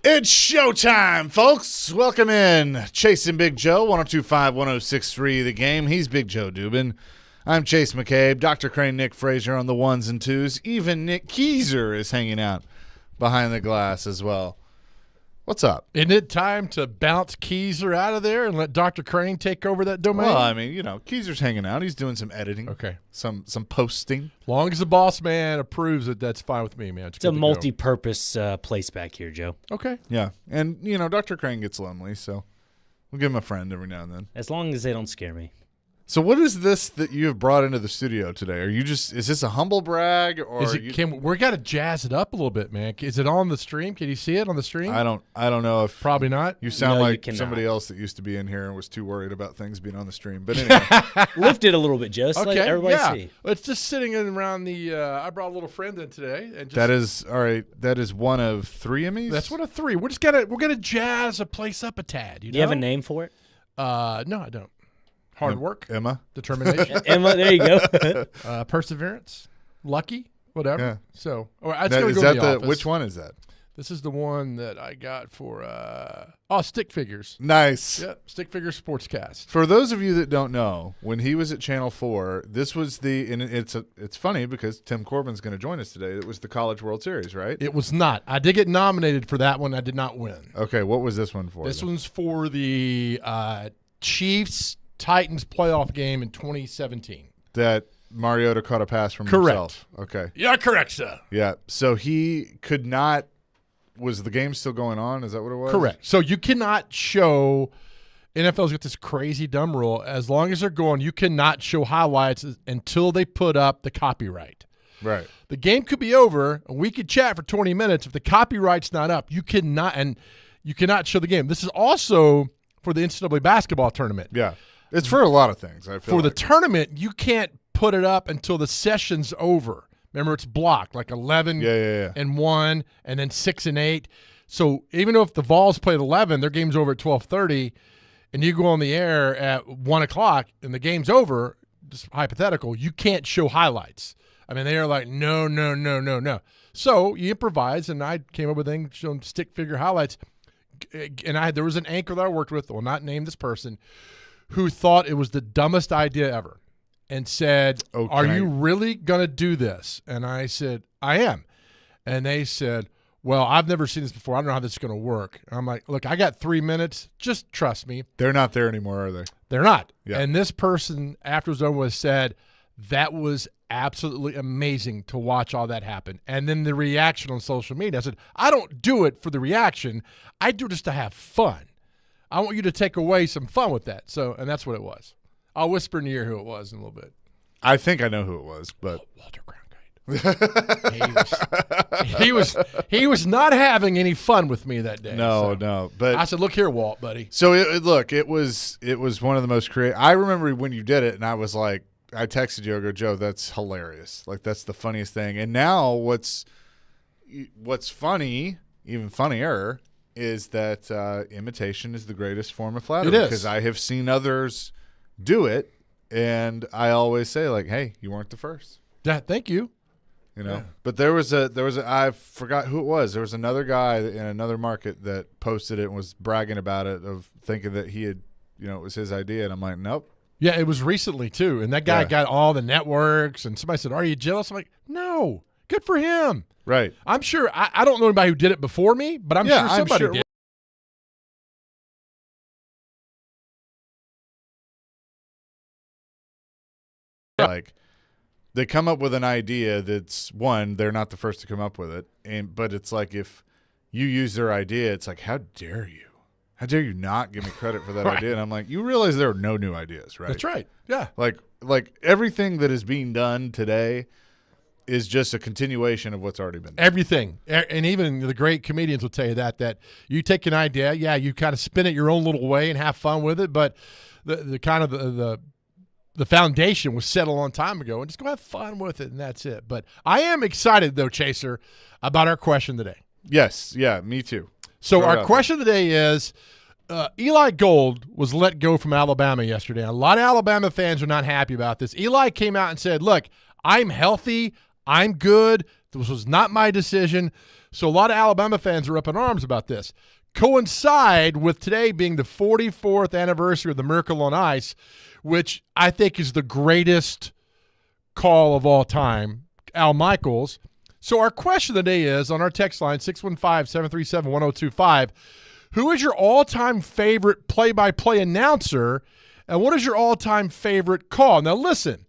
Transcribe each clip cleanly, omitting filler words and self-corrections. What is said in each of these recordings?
It's showtime, folks. Welcome in. Chasing Big Joe, 102.5-106.3 The Game. He's Big Joe Dubin. I'm Chase McCabe. Dr. Crane, Nick Frazier on the ones and twos. Even Nick Keiser is hanging out behind the glass as well. What's up? Isn't it time to bounce Keiser out of there and let Dr. Crane take over that domain? Well, I mean, Keiser's hanging out. He's doing some editing. Okay. Some posting. Long as the boss man approves it, that's fine with me, man. It's a multi-purpose place back here, Joe. Okay. Yeah. And, Dr. Crane gets lonely, so we'll give him a friend every now and then. As long as they don't scare me. So what is this that you have brought into the studio today? is this a humble brag or we got to jazz it up a little bit, man. Is it on the stream? Can you see it on the stream? I don't know if probably not. You sound No, like you somebody else that used to be in here and was too worried about things being on the stream. But anyway, lift it a little bit, Joe. So okay, let everybody yeah. see. It's just sitting around the. I brought a little friend in today, and that is all right. That is one of 3 Emmys. That's one of 3. We're gonna jazz a place up a tad. Do you have a name for it? No, I don't. Hard work, Emma, determination, Emma. There you go. Perseverance, lucky, whatever. Yeah. So, which one is that? This is the one that I got for Stick Figures. Nice. Yep, Stick Figures Sportscast. For those of you that don't know, when he was at Channel 4, this was and it's funny because Tim Corbin's going to join us today. It was the College World Series, right? It was not. I did get nominated for that one. I did not win. Okay, what was this one for? This one's for the Chiefs-Titans playoff game in 2017. That Mariota caught a pass from himself. Okay. Yeah, correct, sir. Yeah. So he could not. Was the game still going on? Is that what it was? Correct. So you cannot show. NFL's got this crazy dumb rule. As long as they're going, you cannot show highlights until they put up the copyright. Right. The game could be over, and we could chat for 20 minutes. If the copyright's not up, you cannot show the game. This is also for the NCAA basketball tournament. Yeah. It's for a lot of things, I feel For the tournament, you can't put it up until the session's over. Remember, it's blocked, like 11 and 1, and then 6 and 8. So even though if the Vols play at 11, their game's over at 12:30, and you go on the air at 1 o'clock and the game's over, just hypothetical, you can't show highlights. I mean, they are like, no. So you improvise, and I came up with things showing stick figure highlights. And there was an anchor that I worked with, will not name this person, who thought it was the dumbest idea ever and said, are you really going to do this? And I said, I am. And they said, well, I've never seen this before. I don't know how this is going to work. And I'm like, look, I got 3 minutes. Just trust me. They're not there anymore, are they? They're not. Yeah. And this person, after it was done, said, that was absolutely amazing to watch all that happen. And then the reaction on social media, I said, I don't do it for the reaction. I do it just to have fun. I want you to take away some fun with that. So, and that's what it was. I'll whisper in your ear who it was in a little bit. I think I know who it was, but Walter Cronkite. he was not having any fun with me that day. No. But I said, "Look here, Walt, buddy." So it was one of the most creative. I remember when you did it, and I was like, I texted you, I go, Joe, that's hilarious. Like that's the funniest thing. And now what's funny, even funnier, is that imitation is the greatest form of flattery. It is. Because I have seen others do it, and I always say like, hey, you weren't the first. Yeah, thank you. Yeah. But there was a I forgot who it was. There was another guy in another market that posted it and was bragging about it, of thinking that he had, it was his idea, and I'm like, nope. Yeah, it was recently too, and that guy got all the networks. And somebody said, "Are you jealous?" I'm like, "No, good for him." Right. I'm sure. I don't know anybody who did it before me, but I'm sure somebody did. Like, they come up with an idea that's, one, they're not the first to come up with it, but it's like if you use their idea, it's like, how dare you? How dare you not give me credit for that idea? And I'm like, you realize there are no new ideas, right? That's right. Yeah. Like everything that is being done today is just a continuation of what's already been done. Everything. And even the great comedians will tell you that you take an idea, you kind of spin it your own little way and have fun with it, but the kind of the foundation was set a long time ago, and just go have fun with it, and that's it. But I am excited, though, Chaser, about our question today. Yes. Yeah, me too. So our question today is, Eli Gold was let go from Alabama yesterday. A lot of Alabama fans are not happy about this. Eli came out and said, look, I'm healthy. I'm good. This was not my decision. So a lot of Alabama fans are up in arms about this. Coincide with today being the 44th anniversary of the Miracle on Ice, which I think is the greatest call of all time, Al Michaels. So our question of the day is, on our text line, 615-737-1025, who is your all-time favorite play-by-play announcer, and what is your all-time favorite call? Now listen,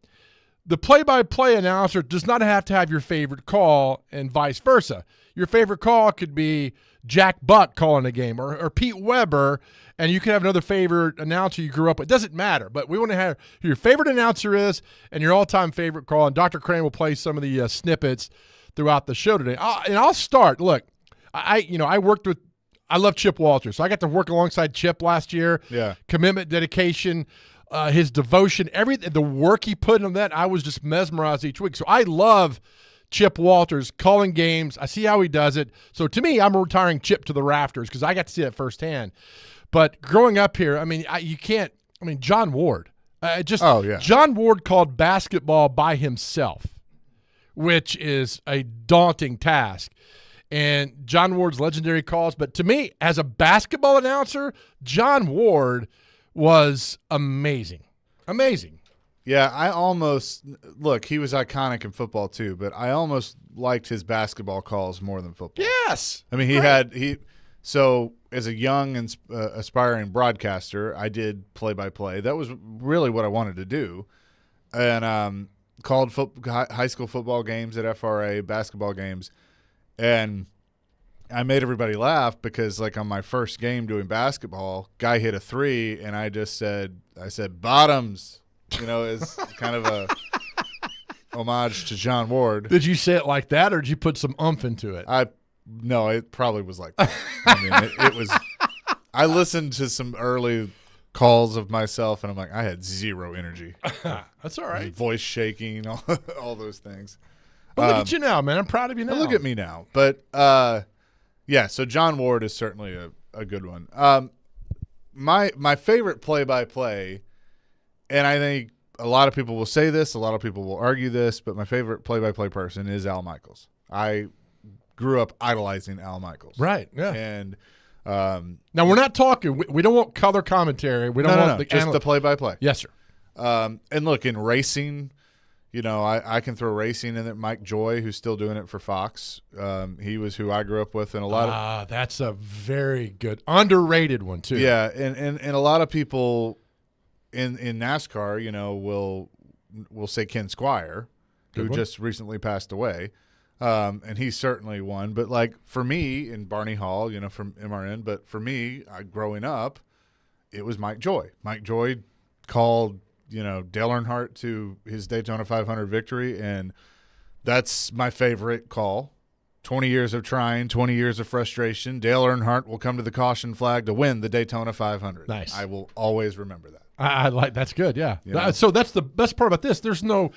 the play-by-play announcer does not have to have your favorite call and vice versa. Your favorite call could be Jack Buck calling a game or Pete Weber, and you could have another favorite announcer you grew up with. It doesn't matter, but we want to have who your favorite announcer is and your all-time favorite call, and Dr. Crane will play some of the snippets throughout the show today. I'll start. Look, I love Chip Walters, so I got to work alongside Chip last year. Yeah. Commitment, dedication, his devotion, everything, the work he put in that, I was just mesmerized each week. So I love Chip Walters calling games. I see how he does it. So to me, I'm retiring Chip to the rafters because I got to see that firsthand. But growing up here, I mean, John Ward. John Ward called basketball by himself, which is a daunting task. And John Ward's legendary calls. But to me, as a basketball announcer, John Ward was amazing. Amazing. Yeah, I almost – look, he was iconic in football too, but I almost liked his basketball calls more than football. Yes. I mean, so as a young and aspiring broadcaster, I did play-by-play. That was really what I wanted to do. And called high school football games at FRA, basketball games. And I made everybody laugh because, like, on my first game doing basketball, guy hit a three, and I said bottoms. As kind of a homage to John Ward. Did you say it like that, or did you put some oomph into it? No, it probably was like that. I mean, it was. I listened to some early calls of myself, and I'm like, I had zero energy. That's all right. Voice shaking, all those things. But look at you now, man. I'm proud of you now. Look at me now. But yeah. So John Ward is certainly a good one. My favorite play-by-play. And I think a lot of people will say this, a lot of people will argue this, but my favorite play-by-play person is Al Michaels. I grew up idolizing Al Michaels. Right, yeah. And now we're not talking. We don't want color commentary. We don't want just the play-by-play. Yes, sir. And look, in racing, I can throw racing in it. Mike Joy, who's still doing it for Fox, he was who I grew up with, and a lot of that's a very good underrated one too. Yeah, and a lot of people. In NASCAR, we'll say Ken Squire, who just recently passed away, and he's certainly one. But like for me, and Barney Hall, from MRN, but for me, growing up, it was Mike Joy. Mike Joy called, Dale Earnhardt to his Daytona 500 victory, and that's my favorite call. 20 years of trying, 20 years of frustration. Dale Earnhardt will come to the caution flag to win the Daytona 500. Nice. I will always remember that. I like that's good, yeah. So that's the best part about this. There's no,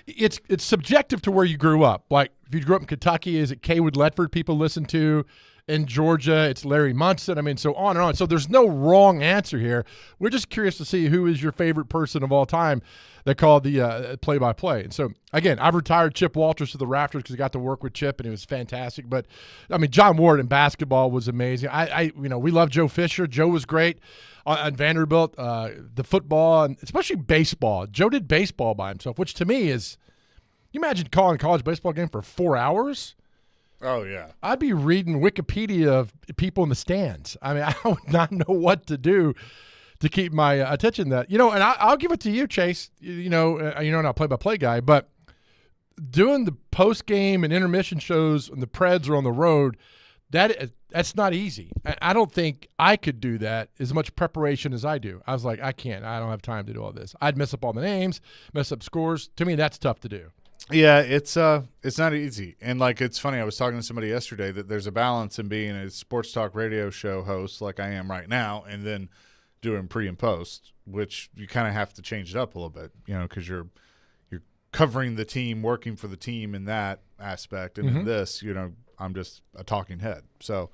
it's subjective to where you grew up. Like if you grew up in Kentucky, is it Kaywood Ledford people listen to? In Georgia, it's Larry Munson. I mean, so on and on. So there's no wrong answer here. We're just curious to see who is your favorite person of all time that called the play-by-play. And so, again, I've retired Chip Walters to the rafters because I got to work with Chip, and it was fantastic. But, I mean, John Ward in basketball was amazing. We love Joe Fisher. Joe was great on Vanderbilt, the football, and especially baseball. Joe did baseball by himself, which to me is – you imagine calling a college baseball game for 4 hours? Oh, yeah. I'd be reading Wikipedia of people in the stands. I mean, I would not know what to do to keep my attention to that. And I'll give it to you, Chase. I'm not a play-by-play guy, but doing the post-game and intermission shows when the Preds are on the road, that's not easy. I don't think I could do that as much preparation as I do. I was like, I can't. I don't have time to do all this. I'd mess up all the names, mess up scores. To me, that's tough to do. Yeah, it's not easy. And like it's funny, I was talking to somebody yesterday that there's a balance in being a sports talk radio show host like I am right now and then doing pre and post, which you kind of have to change it up a little bit, because you're covering the team, working for the team in that aspect, and in this, I'm just a talking head. So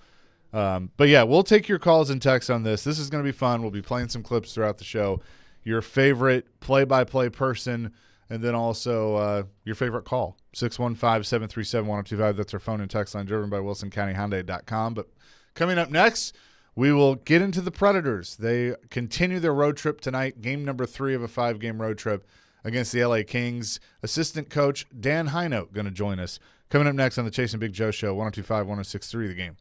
but yeah, we'll take your calls and texts on this. This is going to be fun. We'll be playing some clips throughout the show. Your favorite play-by-play person. And then also your favorite call, 615-737-1025. That's our phone and text line, driven by WilsonCountyHyundai.com. But coming up next, we will get into the Predators. They continue their road trip tonight, game number 3 of a 5-game road trip against the LA Kings. Assistant coach Dan Hinote going to join us. Coming up next on the Chasing Big Joe Show, 102.5, 106.3 The Game.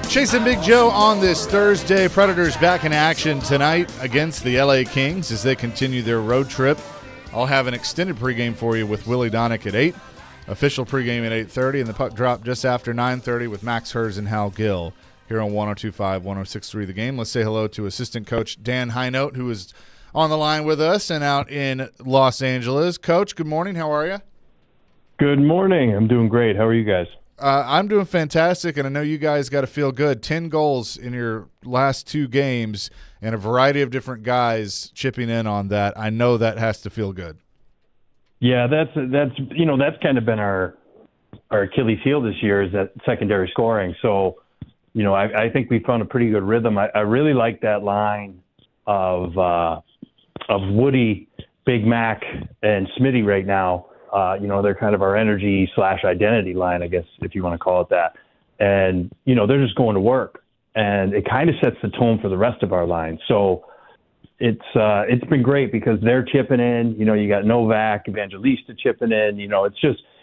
Chasing Big Joe on this Thursday. Predators back in action tonight against the LA Kings as they continue their road trip. I'll have an extended pregame for you with Willie Donick at 8. Official pregame at 8:30, and the puck drop just after 9:30 with Max Hers and Hal Gill here on 102.5, 106.3 The Game. Let's say hello to assistant coach Dan Hinote, who is on the line with us and out in Los Angeles. Coach, good morning. How are you? Good morning. I'm doing great. How are you guys? I'm doing fantastic, and I know you guys got to feel good. 10 goals in your last 2 games and a variety of different guys chipping in on that. I know that has to feel good. Yeah, that's kind of been our Achilles heel this year, is that secondary scoring. So, I think we found a pretty good rhythm. I really like that line of Woody, Big Mac, and Smitty right now. They're kind of our energy / identity line, I guess, if you want to call it that. And, they're just going to work. And it kind of sets the tone for the rest of our line. So it's been great because they're chipping in. You got Novak, Evangelista chipping in.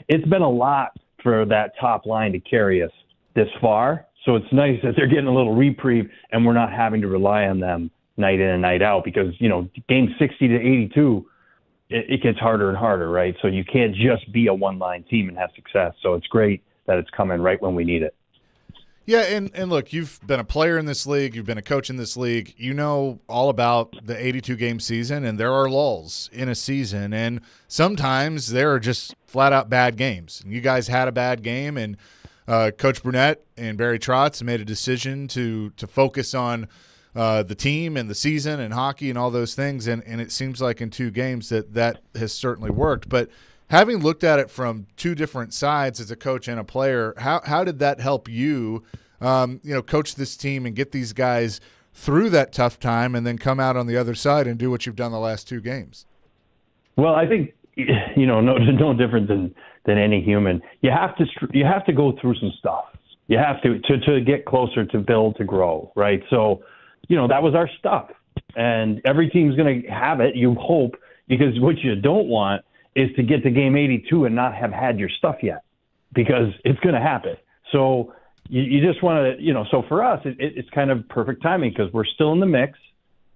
It's been a lot for that top line to carry us this far. So it's nice that they're getting a little reprieve and we're not having to rely on them night in and night out because, game 60 to 82, it gets harder and harder, right? So you can't just be a one-line team and have success. So it's great that it's coming right when we need it. Yeah, and look, you've been a player in this league. You've been a coach in this league. You know all about the 82-game season, and there are lulls in a season. And sometimes there are just flat-out bad games. And you guys had a bad game, and Coach Brunette and Barry Trotz made a decision to focus on the team and the season and hockey and all those things. And it seems like in 2 games that has certainly worked. But having looked at it from 2 different sides as a coach and a player, how did that help you, coach this team and get these guys through that tough time and then come out on the other side and do what you've done the last 2 games? Well, I think, no different than any human. You have to go through some stuff. You have to get closer, to build, to grow, right? So, that was our stuff. And every team's going to have it, you hope, because what you don't want is to get to game 82 and not have had your stuff yet, because it's going to happen. So you just want to, so for us, it's kind of perfect timing because we're still in the mix.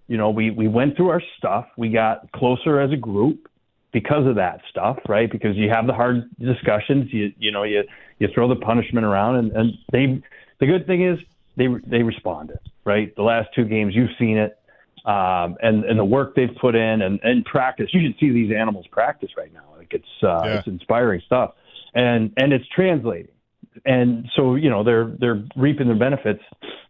We went through our stuff. We got closer as a group because of that stuff, right? Because you have the hard discussions, you throw the punishment around, and the good thing is they responded, right? The last 2 games, you've seen it. And the work they've put in and practice. You should see these animals practice right now. Like it's inspiring stuff, and it's translating. And so they're reaping the benefits,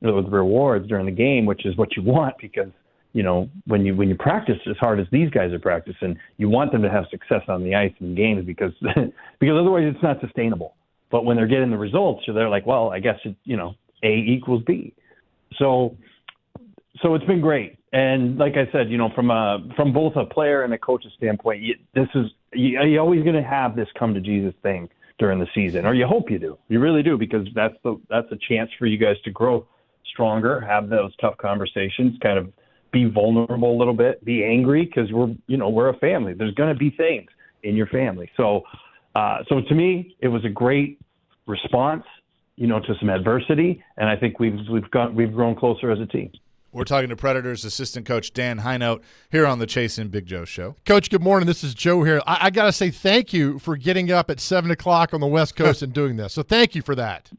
the rewards during the game, which is what you want because when you practice as hard as these guys are practicing, you want them to have success on the ice in games because otherwise it's not sustainable. But when they're getting the results, they're like, well, I guess A equals B. So it's been great. And like I said, from both a player and a coach's standpoint, you're always going to have this come to Jesus thing during the season, or you hope you do. You really do, because that's a chance for you guys to grow stronger, have those tough conversations, kind of be vulnerable a little bit, be angry, because we're a family. There's going to be things in your family. So to me, it was a great response, to some adversity, and I think we've grown closer as a team. We're talking to Predators assistant coach Dan Hinote here on the Chase and Big Joe show. Coach, good morning. This is Joe here. I got to say thank you for getting up at 7 o'clock on the West Coast and doing this. So thank you for that.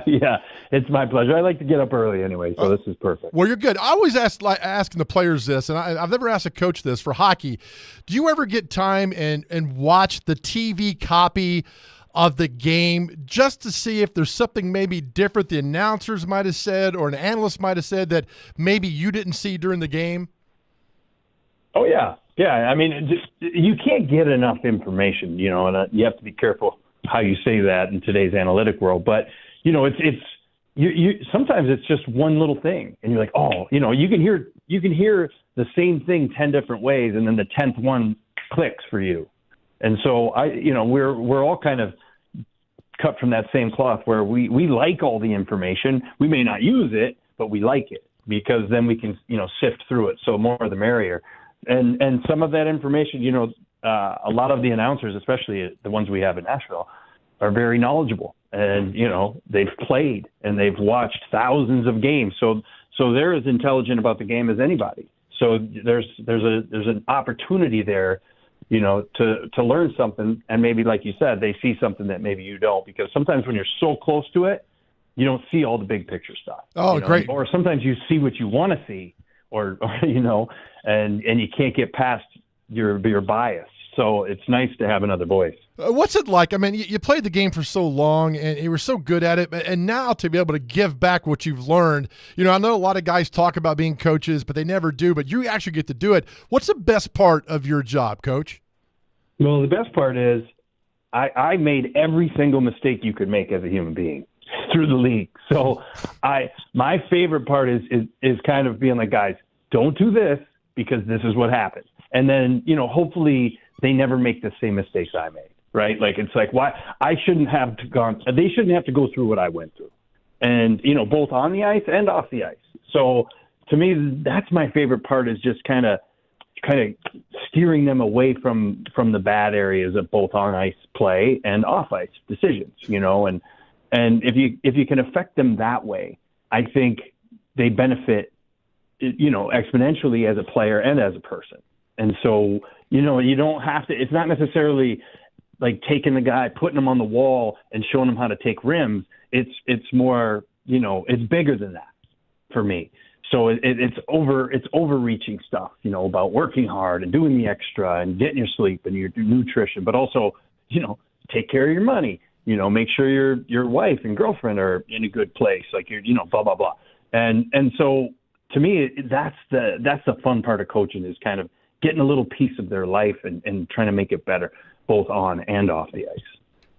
Yeah, it's my pleasure. I like to get up early anyway, so this is perfect. Well, you're good. I always asking the players this, and I've never asked a coach this for hockey. Do you ever get time and watch the TV copy of the game just to see if there's something maybe different the announcers might have said or an analyst might have said that maybe you didn't see during the game? Oh, yeah. Yeah, I mean, you can't get enough information, and you have to be careful how you say that in today's analytic world. But, it's sometimes it's just one little thing, and you're like, oh, you can hear the same thing 10 different ways, and then the 10th one clicks for you. And so we're all kind of cut from that same cloth where we like all the information. We may not use it, but we like it because then we can, sift through it. So more the merrier. And some of that information, a lot of the announcers, especially the ones we have in Nashville, are very knowledgeable and, they've played and they've watched thousands of games. So they're as intelligent about the game as anybody. So there's an opportunity there to learn something. And maybe, like you said, they see something that maybe you don't, because sometimes when you're so close to it, you don't see all the big picture stuff. Oh, great. Or sometimes you see what you want to see, or and you can't get past your bias. So it's nice to have another voice. What's it like? I mean, you played the game for so long and you were so good at it, and now to be able to give back what you've learned. I know a lot of guys talk about being coaches, but they never do, but you actually get to do it. What's the best part of your job, Coach? Well, the best part is I made every single mistake you could make as a human being through the league. So my favorite part is kind of being like, guys, don't do this because this is what happens. And then, hopefully they never make the same mistakes I made, right? Like, it's like, why they shouldn't have to go through what I went through, and, both on the ice and off the ice. So to me, that's my favorite part, is just kind of steering them away from the bad areas of both on ice play and off ice decisions, and if you can affect them that way, I think they benefit, exponentially as a player and as a person. And so, you don't have to, it's not necessarily like taking the guy, putting him on the wall and showing him how to take rims. It's more, it's bigger than that for me. So it's overreaching stuff, about working hard and doing the extra and getting your sleep and your nutrition, but also, take care of your money, make sure your wife and girlfriend are in a good place, like you're, blah, blah, blah. And so to me, that's the fun part of coaching, is kind of getting a little piece of their life and trying to make it better, both on and off the ice.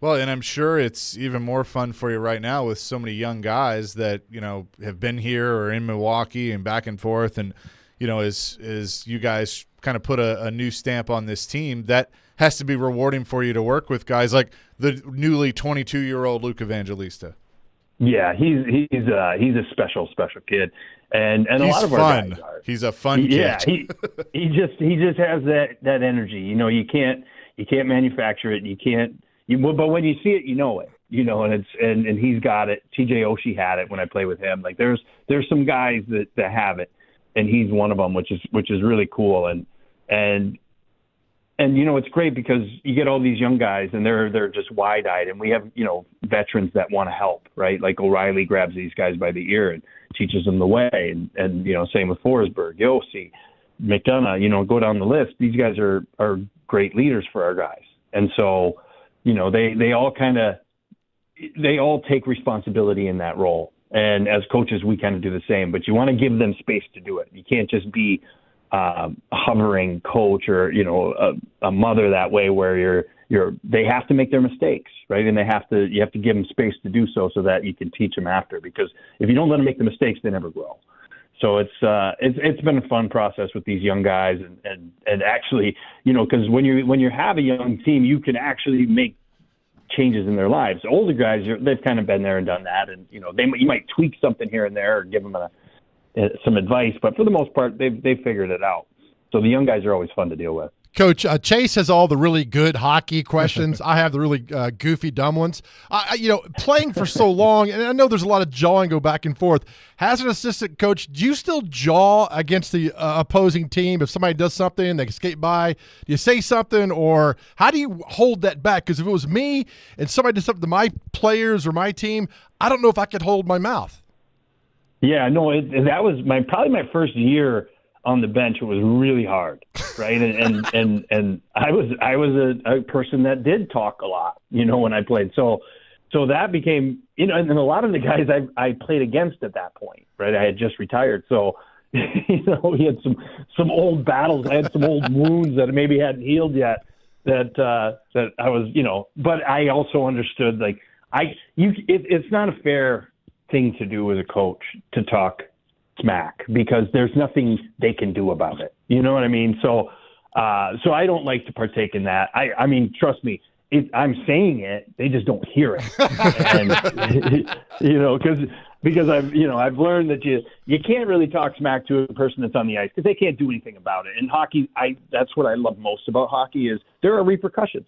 Well, and I'm sure it's even more fun for you right now with so many young guys that, have been here or in Milwaukee and back and forth. And, as you guys kind of put a new stamp on this team, that has to be rewarding for you to work with guys like the newly 22-year-old Luke Evangelista. Yeah, he's a special kid, and a lot of our guys are. He's a fun kid. Yeah, he just has that energy. You can't manufacture it. You can't. But when you see it, and he's got it. TJ Oshie had it when I play with him. Like there's some guys that have it, and he's one of them, which is really cool. And it's great because you get all these young guys and they're just wide-eyed, and we have, veterans that want to help, right? Like O'Reilly grabs these guys by the ear and teaches them the way. And same with Forsberg, Yossi, McDonough, go down the list. These guys are great leaders for our guys. And so, they all take responsibility in that role. And as coaches, we kind of do the same, but you want to give them space to do it. You can't just be a hovering coach or a mother that way, where they have to make their mistakes, right? And you have to give them space to do so that you can teach them after, because if you don't let them make the mistakes, they never grow. So it's been a fun process with these young guys, and actually, because when you have a young team, you can actually make changes in their lives. Older guys, they've kind of been there and done that, and you might tweak something here and there or give them some advice, but for the most part, they've figured it out. So the young guys are always fun to deal with. Coach, Chase has all the really good hockey questions. I have the really goofy, dumb ones. Playing for so long, and I know there's a lot of jawing go back and forth. As an assistant coach, do you still jaw against the opposing team if somebody does something, they skate by? Do you say something, or how do you hold that back? Because if it was me and somebody did something to my players or my team, I don't know if I could hold my mouth. Yeah, no, that was probably my first year on the bench. It was really hard, right? And I was a person that did talk a lot, when I played. So that became, and a lot of the guys I played against at that point, right? I had just retired, so we had some old battles. I had some old wounds that maybe hadn't healed yet. That I was, but I also understood, like, it's not a fair thing to do as a coach to talk smack, because there's nothing they can do about it. You know what I mean? So I don't like to partake in that. I mean, trust me, I'm saying it, they just don't hear it. And, because I've learned that you can't really talk smack to a person that's on the ice, because they can't do anything about it. In hockey, that's what I love most about hockey, is there are repercussions.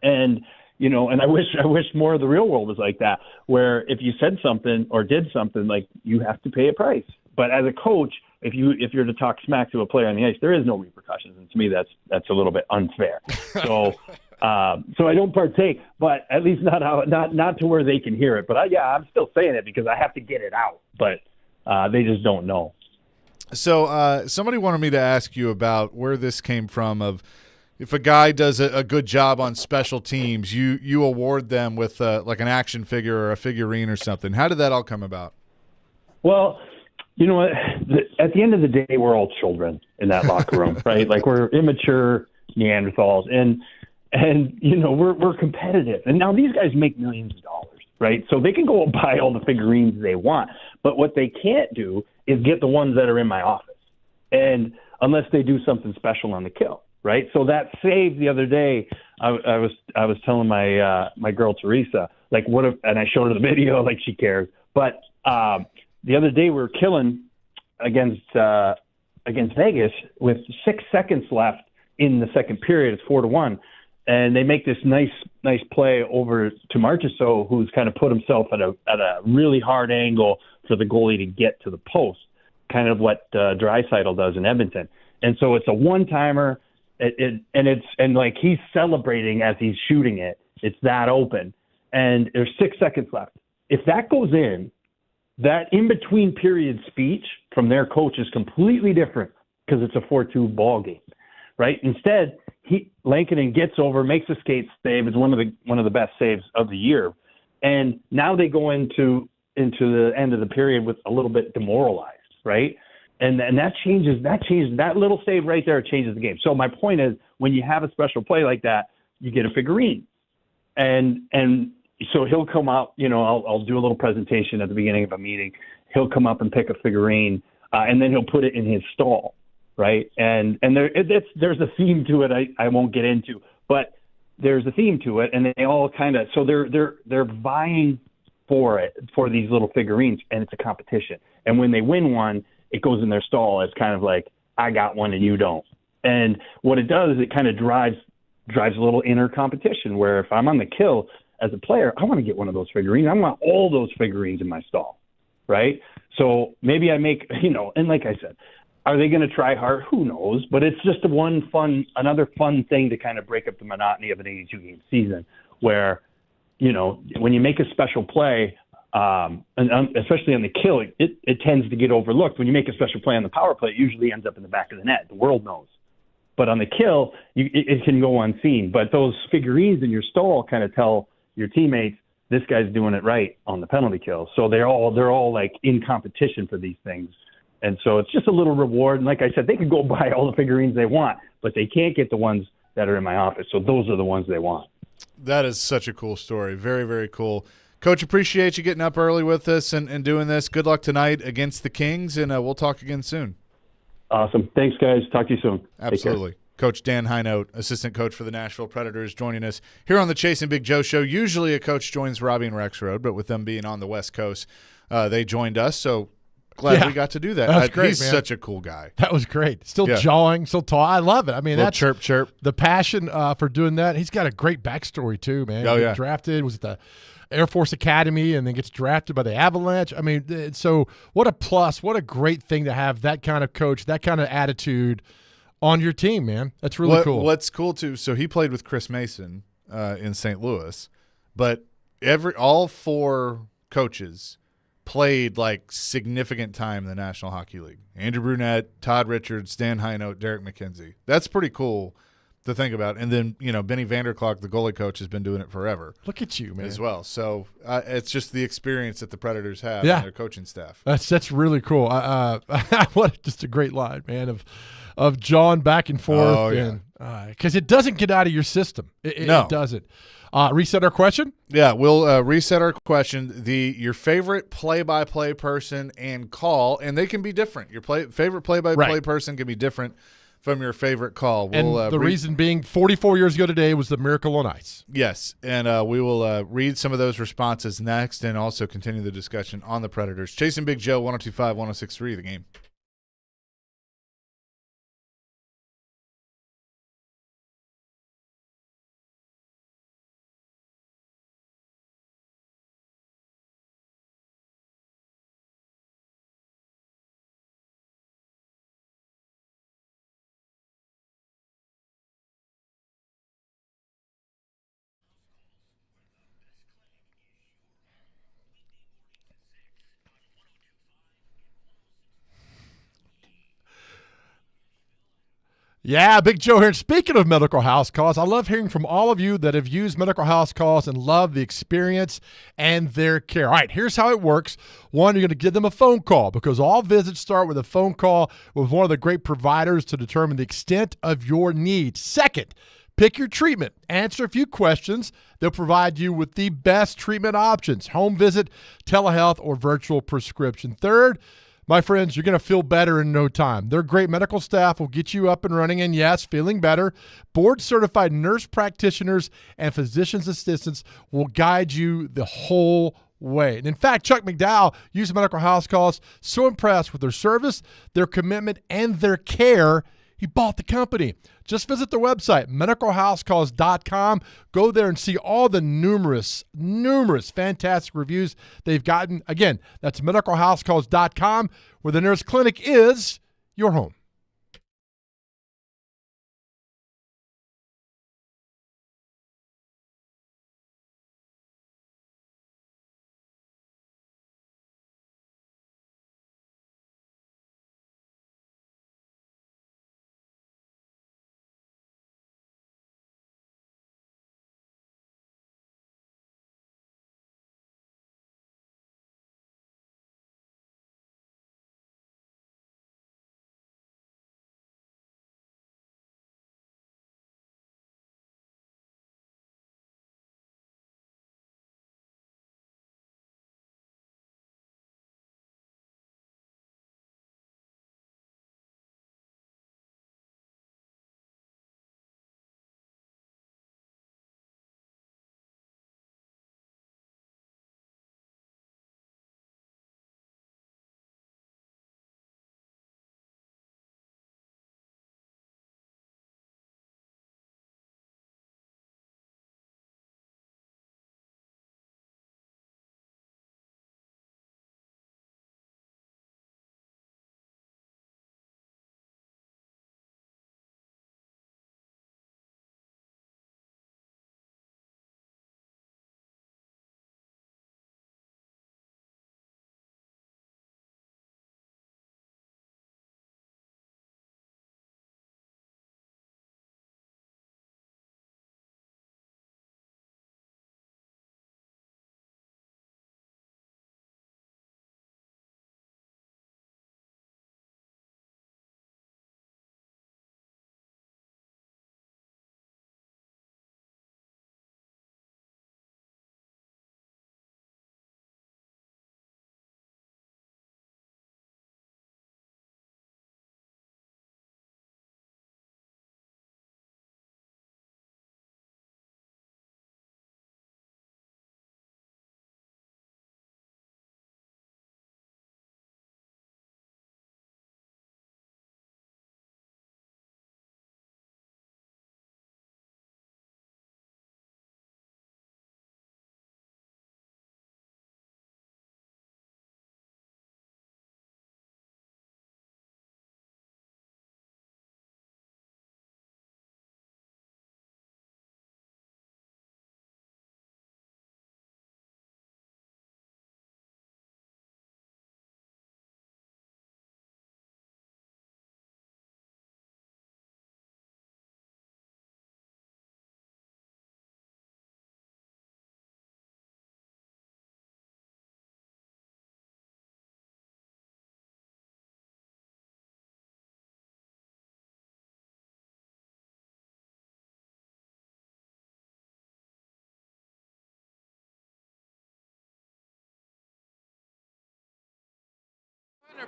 And and I wish more of the real world was like that, where if you said something or did something, like, you have to pay a price. But as a coach, if you're to talk smack to a player on the ice, there is no repercussions, and to me that's a little bit unfair. So so I don't partake, but at least not to where they can hear it. But I'm still saying it because I have to get it out. But they just don't know. So somebody wanted me to ask you about where this came from. Of if a guy does a good job on special teams, you award them with like an action figure or a figurine or something. How did that all come about? Well, you know what? At the end of the day, we're all children in that locker room, right? Like we're immature Neanderthals, and you know we're competitive. And now these guys make millions of dollars, right? So they can go and buy all the figurines they want, but what they can't do is get the ones that are in my office, and unless they do something special on the kill, right? So that save the other day, I was telling my girl Teresa, like and I showed her the video, like she cares, but the other day we were killing against Vegas with 6 seconds left in the second period. It's 4-1, and they make this nice play over to Marchessault, who's kind of put himself at a really hard angle for the goalie to get to the post, kind of what Draisaitl does in Edmonton. And so it's a one-timer, and like he's celebrating as he's shooting it. It's that open, and there's 6 seconds left. If that goes in, that in-between period speech from their coach is completely different because it's a 4-2 ball game, right? Instead, Lankinen gets over, makes a skate save. It's one of the best saves of the year, and now they go into the end of the period with a little bit demoralized, right? And that changes that little save right there changes the game. So my point is, when you have a special play like that, you get a figurine, and so he'll come up, you know, I'll do a little presentation at the beginning of a meeting. He'll come up and pick a figurine, and then he'll put it in his stall, right? And there's a theme to it. I won't get into, but there's a theme to it, and they all kind of, so they're vying for these little figurines, and it's a competition. And when they win one, it goes in their stall. It's kind of like, I got one and you don't. And what it does is it kind of drives a little inner competition, where if I'm on the kill as a player, I want to get one of those figurines. I want all those figurines in my stall, right? So maybe I make, you know, and like I said, are they going to try hard? Who knows? But it's just another fun thing to kind of break up the monotony of an 82-game season, where, you know, when you make a special play, and especially on the kill, it tends to get overlooked. When you make a special play on the power play, it usually ends up in the back of the net. The world knows. But on the kill, it can go unseen. But those figurines in your stall kind of tell your teammates, this guy's doing it right on the penalty kill. So they're all like in competition for these things. And so it's just a little reward. And like I said, they can go buy all the figurines they want, but they can't get the ones that are in my office. So those are the ones they want. That is such a cool story. Very, very cool. Coach, appreciate you getting up early with us and doing this. Good luck tonight against the Kings, and we'll talk again soon. Awesome. Thanks, guys. Talk to you soon. Absolutely. Coach Dan Hinote, assistant coach for the Nashville Predators, joining us here on the Chase and Big Joe show. Usually a coach joins Robbie and Rexroad, but with them being on the West Coast, they joined us. So glad we got to do that. That's great, he's man. Such a cool guy. That was great. Still jawing, still tall. I love it. I mean, that's chirp. The passion for doing that. He's got a great backstory too, man. Oh, yeah. Drafted, was at the Air Force Academy, and then gets drafted by the Avalanche. I mean, so what a plus. What a great thing to have that kind of coach, that kind of attitude on your team, man. That's really cool. What's cool too, so he played with Chris Mason in St. Louis, but all four coaches played like significant time in the National Hockey League. Andrew Brunette, Todd Richards, Dan Hinote, Derek McKenzie. That's pretty cool to think about. And then, you know, Benny Vanderklok, the goalie coach, has been doing it forever. Look at you, man. As well. So it's just the experience that the Predators have in their coaching staff. That's really cool. What just a great line, man, of jawing back and forth. Oh, yeah. Because it doesn't get out of your system. It doesn't. Reset our question? Yeah, we'll reset our question. Your favorite play-by-play person and call, and they can be different. Your favorite play-by-play person can be different from your favorite call. And the reason being 44 years ago today was the Miracle on Ice. Yes, and we will read some of those responses next and also continue the discussion on the Predators. Chasing Big Joe, 102.5, 106.3, The Game. Yeah, Big Joe here. And speaking of medical house calls, I love hearing from all of you that have used medical house calls and love the experience and their care. All right, here's how it works. One, you're going to give them a phone call because all visits start with a phone call with one of the great providers to determine the extent of your needs. Second, pick your treatment. Answer a few questions. They'll provide you with the best treatment options: home visit, telehealth, or virtual prescription. Third, my friends, you're going to feel better in no time. Their great medical staff will get you up and running and, yes, feeling better. Board-certified nurse practitioners and physician's assistants will guide you the whole way. And in fact, Chuck McDowell used medical house calls, so impressed with their service, their commitment, and their care, he bought the company. Just visit their website, medicalhousecalls.com. Go there and see all the numerous fantastic reviews they've gotten. Again, that's medicalhousecalls.com, where the Nurse Clinic is your home.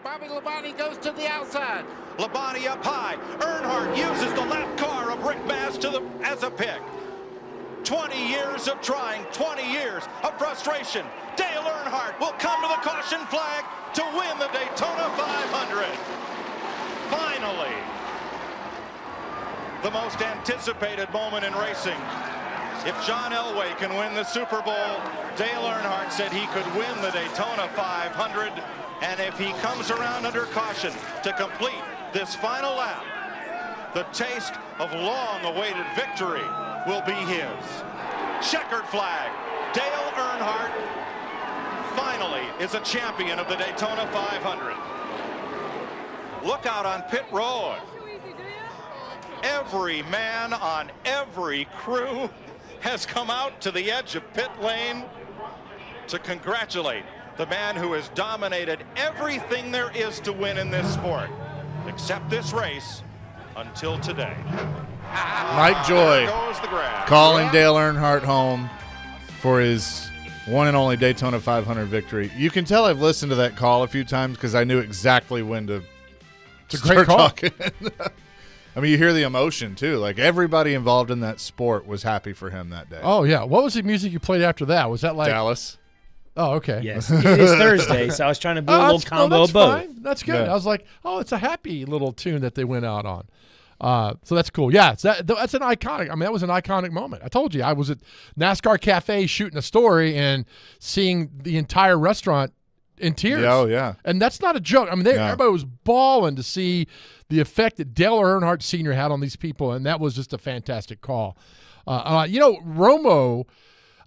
Bobby Labonte goes to the outside. Labonte up high. Earnhardt uses the lap car of Rick Mast as a pick. 20 years of trying, 20 years of frustration. Dale Earnhardt will come to the caution flag to win the Daytona 500. Finally, the most anticipated moment in racing. If John Elway can win the Super Bowl, Dale Earnhardt said he could win the Daytona 500. And if he comes around under caution to complete this final lap, the taste of long-awaited victory will be his. Checkered flag. Dale Earnhardt finally is a champion of the Daytona 500. Look out on pit road. Every man on every crew has come out to the edge of pit lane to congratulate the man who has dominated everything there is to win in this sport, except this race, until today. Mike Joy Goes the grab. calling Dale Earnhardt home for his one and only Daytona 500 victory. You can tell I've listened to that call a few times because I knew exactly when to It's a great start call. talking. I mean, you hear the emotion, too. Like, everybody involved in that sport was happy for him that day. Oh, yeah. What was the music you played after that? Was that like Dallas. Oh, okay. Yes, it is Thursday, so I was trying to do a little combo that's of both. fine. That's good. Yeah. I was like, oh, it's a happy little tune that they went out on. So that's cool. Yeah, that's an iconic. I mean, that was an iconic moment. I told you, I was at NASCAR Cafe shooting a story and seeing the entire restaurant in tears. Oh, yeah. And that's not a joke. I mean, everybody was bawling to see the effect that Dale Earnhardt Sr. had on these people, and that was just a fantastic call. Romo,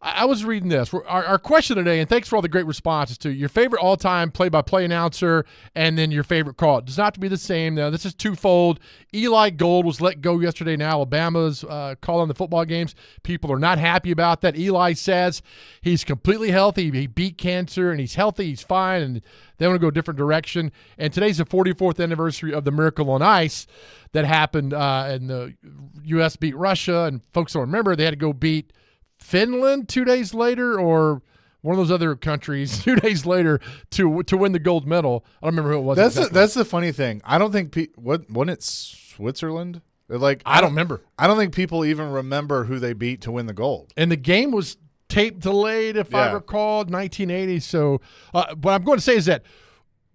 I was reading this. Our question today, and thanks for all the great responses to your favorite all-time play-by-play announcer and then your favorite call. It does not have to be the same. Now, this is twofold. Eli Gold was let go yesterday in Alabama's call on the football games. People are not happy about that. Eli says he's completely healthy. He beat cancer, and he's healthy. He's fine, and they want to go a different direction. And today's the 44th anniversary of the Miracle on Ice that happened, and the U.S. beat Russia, and folks don't remember they had to go beat Finland 2 days later, or one of those other countries 2 days later to win the gold medal. I don't remember who it was. That's the funny thing. I don't think wasn't it Switzerland? Like I don't remember. I don't think people even remember who they beat to win the gold. And the game was tape delayed, if I recall, 1980. So what I'm going to say is that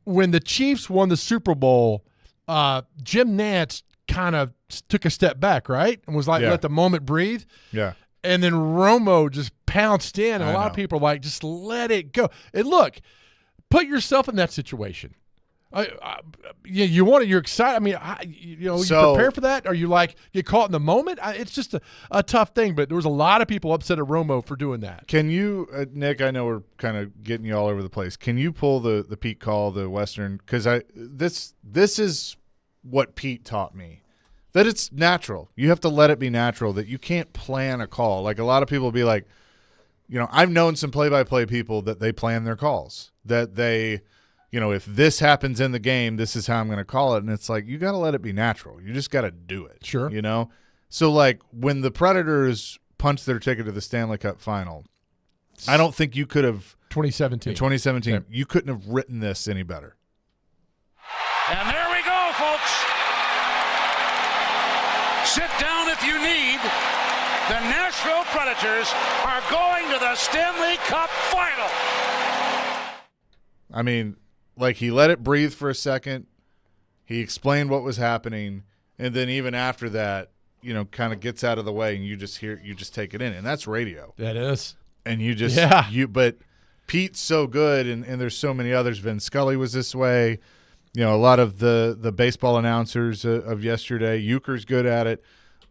when the Chiefs won the Super Bowl, Jim Nantz kind of took a step back, right, and was like, let the moment breathe. Yeah. And then Romo just pounced in, and a lot of people are like, just let it go. And look, put yourself in that situation. You're excited. I mean, you prepare for that? Are you like, get caught in the moment? It's just a tough thing, but there was a lot of people upset at Romo for doing that. Can you, Nick, I know we're kind of getting you all over the place. Can you pull the Pete call, the Western? Because this is what Pete taught me. That it's natural. You have to let it be natural, that you can't plan a call. Like a lot of people will be like, I've known some play-by-play people that they plan their calls, that they, if this happens in the game, this is how I'm going to call it. And it's like, you got to let it be natural. You just got to do it. Sure. So like when the Predators punched their ticket to the Stanley Cup final, I don't think you could have. 2017. In 2017, you couldn't have written this any better. And there we go, folks. Sit down if you need. The Nashville Predators are going to the Stanley Cup final. I mean, like he let it breathe for a second. He explained what was happening. And then even after that, kind of gets out of the way and you just take it in. And that's radio. That is. And you just, but Pete's so good and there's so many others. Vin Scully was this way. A lot of the baseball announcers of yesterday, Euchre's good at it,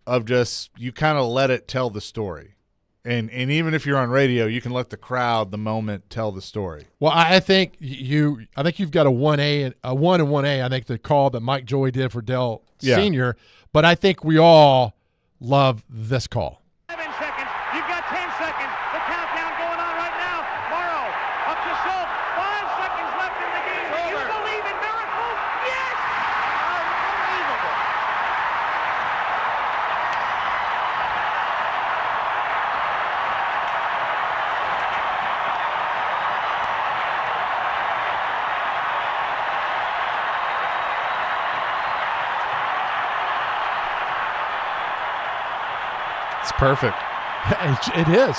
of just you kind of let it tell the story. And even if you're on radio, you can let the crowd, the moment, tell the story. Well, I think you've got a 1A, a 1 and 1A, I think the call that Mike Joy did for Dell Sr., but I think we all love this call. 7 seconds. You've got 10 seconds. The countdown going on right now. Morrow up to Schultz. 5 seconds left in the game. Do you believe in miracles? Yes! Unbelievable. It's perfect. It is.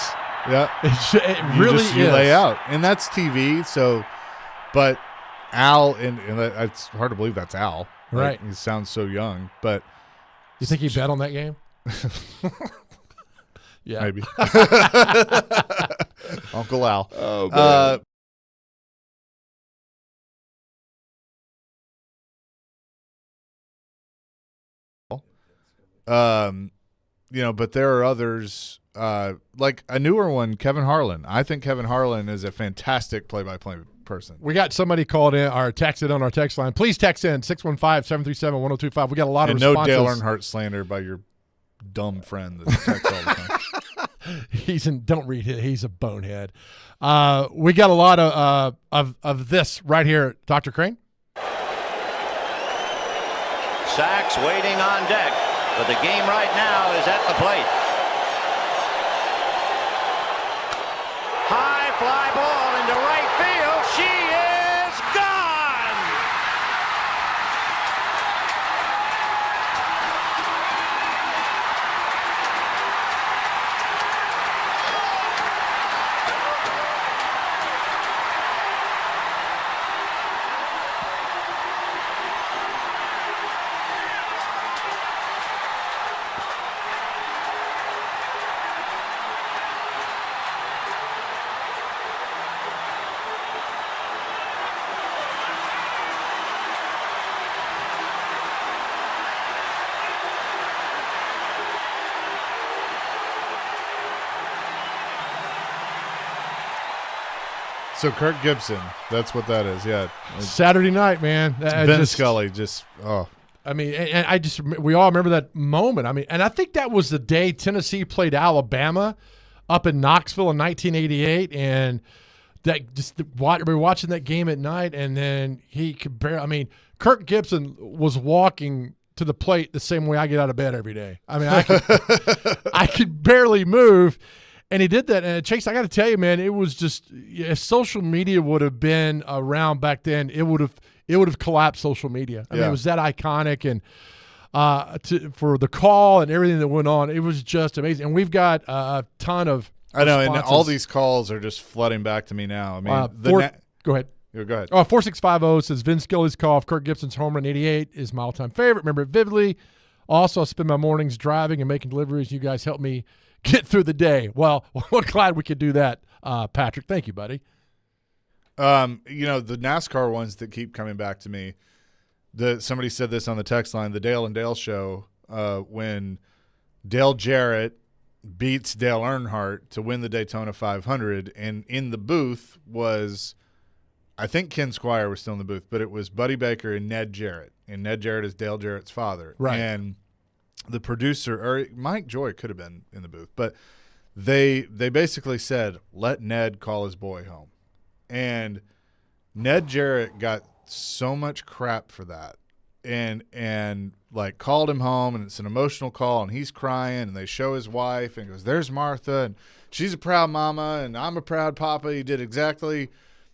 Yeah. It really is. You lay out. And that's TV, so – but Al – and it's hard to believe that's Al. Right. He sounds so young, but – You think he bet on that game? Yeah. Maybe. Uncle Al. Oh, man. But there are others, like a newer one, Kevin Harlan. I think Kevin Harlan is a fantastic play-by-play person. We got somebody called in or texted on our text line. Please text in 615-737-1025. We got a lot of responses. No Dale Earnhardt slander by your dumb friend that texts all the time. Don't read it. He's a bonehead. We got a lot of this right here, Dr. Crane. Sachs waiting on deck, but the game right now is at the plate. High fly ball into right field. She is gone! So Kirk Gibson, that's what that is. Yeah, Saturday night, man. Vin Scully I mean, and we all remember that moment. I mean, and I think that was the day Tennessee played Alabama up in Knoxville in 1988, and we were watching that game at night, and then he could barely. I mean, Kirk Gibson was walking to the plate the same way I get out of bed every day. I mean, I could barely move. And he did that. And Chase, I got to tell you, man, it was just if social media would have been around back then, it would have collapsed social media. I mean, it was that iconic, and for the call and everything that went on, it was just amazing. And we've got a ton of I know, and all these calls are just flooding back to me now. I mean, go ahead. Yeah, go ahead. 4650 says Vin Scully's call of Kirk Gibson's home run 88 is my all-time favorite. Remember it vividly. Also, I spend my mornings driving and making deliveries. You guys help me get through the day. Well, we're glad we could do that, Patrick. Thank you, buddy. The NASCAR ones that keep coming back to me. Somebody said this on the text line, the Dale and Dale show, when Dale Jarrett beats Dale Earnhardt to win the Daytona 500, and in the booth was, I think Ken Squire was still in the booth, but it was Buddy Baker and Ned Jarrett, and Ned Jarrett is Dale Jarrett's father. Right. And the producer, or Mike Joy could have been in the booth, but they basically said, let Ned call his boy home. And Ned Jarrett got so much crap for that, and like called him home, and it's an emotional call, and he's crying, and they show his wife, and goes, there's Martha, and she's a proud mama, and I'm a proud papa. He did exactly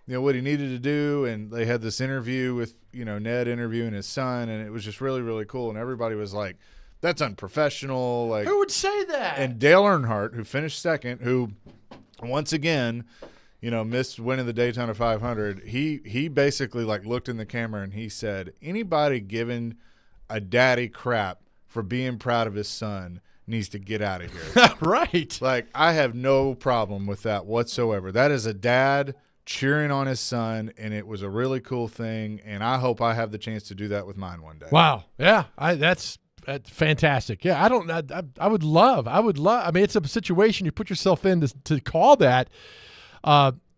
what he needed to do. And they had this interview with Ned interviewing his son, and it was just really, really cool. And everybody was like, that's unprofessional. Like, who would say that? And Dale Earnhardt, who finished second, who once again, missed winning the Daytona 500. He basically looked in the camera and he said, anybody giving a daddy crap for being proud of his son needs to get out of here. Right. Like, I have no problem with that whatsoever. That is a dad cheering on his son, and it was a really cool thing. And I hope I have the chance to do that with mine one day. Wow. Yeah. That's fantastic. Yeah, I would love. I mean, it's a situation you put yourself in to call that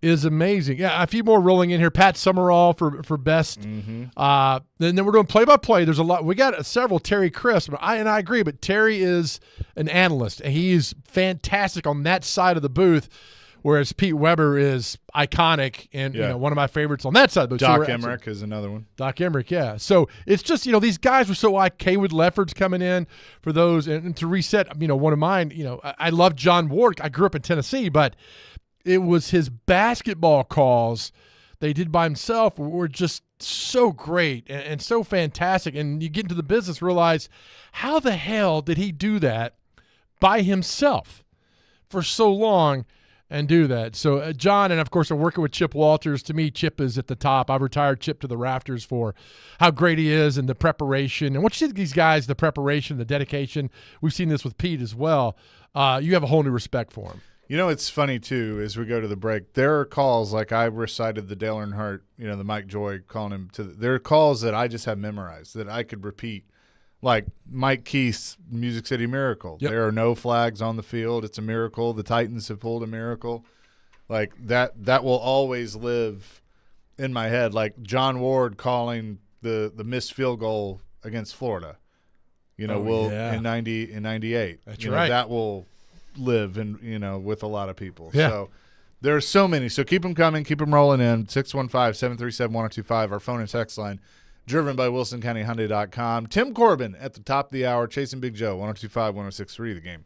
is amazing. Yeah, a few more rolling in here. Pat Summerall for best. Mm-hmm. Then we're doing play-by-play. There's a lot. We got several. Terry Crisp. I agree, but Terry is an analyst, and he's fantastic on that side of the booth, whereas Pete Weber is iconic and one of my favorites on that side of the booth. Doc Emmerich is another one. Doc Emmerich, yeah. So it's just, these guys were so like Kaywood Lefford's coming in for those. And to reset, one of mine, I love John Ward. I grew up in Tennessee, but it was his basketball calls they did by himself were just so great and so fantastic. And you get into the business, realize how the hell did he do that by himself for so long and do that? So John, and of course I'm working with Chip Walters. To me, Chip is at the top. I've retired Chip to the rafters for how great he is and the preparation. And what you see these guys, the preparation, the dedication. We've seen this with Pete as well. You have a whole new respect for him. It's funny, too, as we go to the break, there are calls, like I recited the Dale Earnhardt, the Mike Joy calling him to there are calls that I just have memorized that I could repeat, like Mike Keith's Music City Miracle. Yep. There are no flags on the field. It's a miracle. The Titans have pulled a miracle. Like that will always live in my head, like John Ward calling the missed field goal against Florida. In 98. That's right. That will live with a lot of people. Yeah. So there's so many. So keep them coming, keep them rolling in. 615-737-1025, our phone and text line, driven by WilsonCountyHyundai.com. Tim Corbin at the top of the hour, chasing Big Joe, 102.5, 106.3 The Game.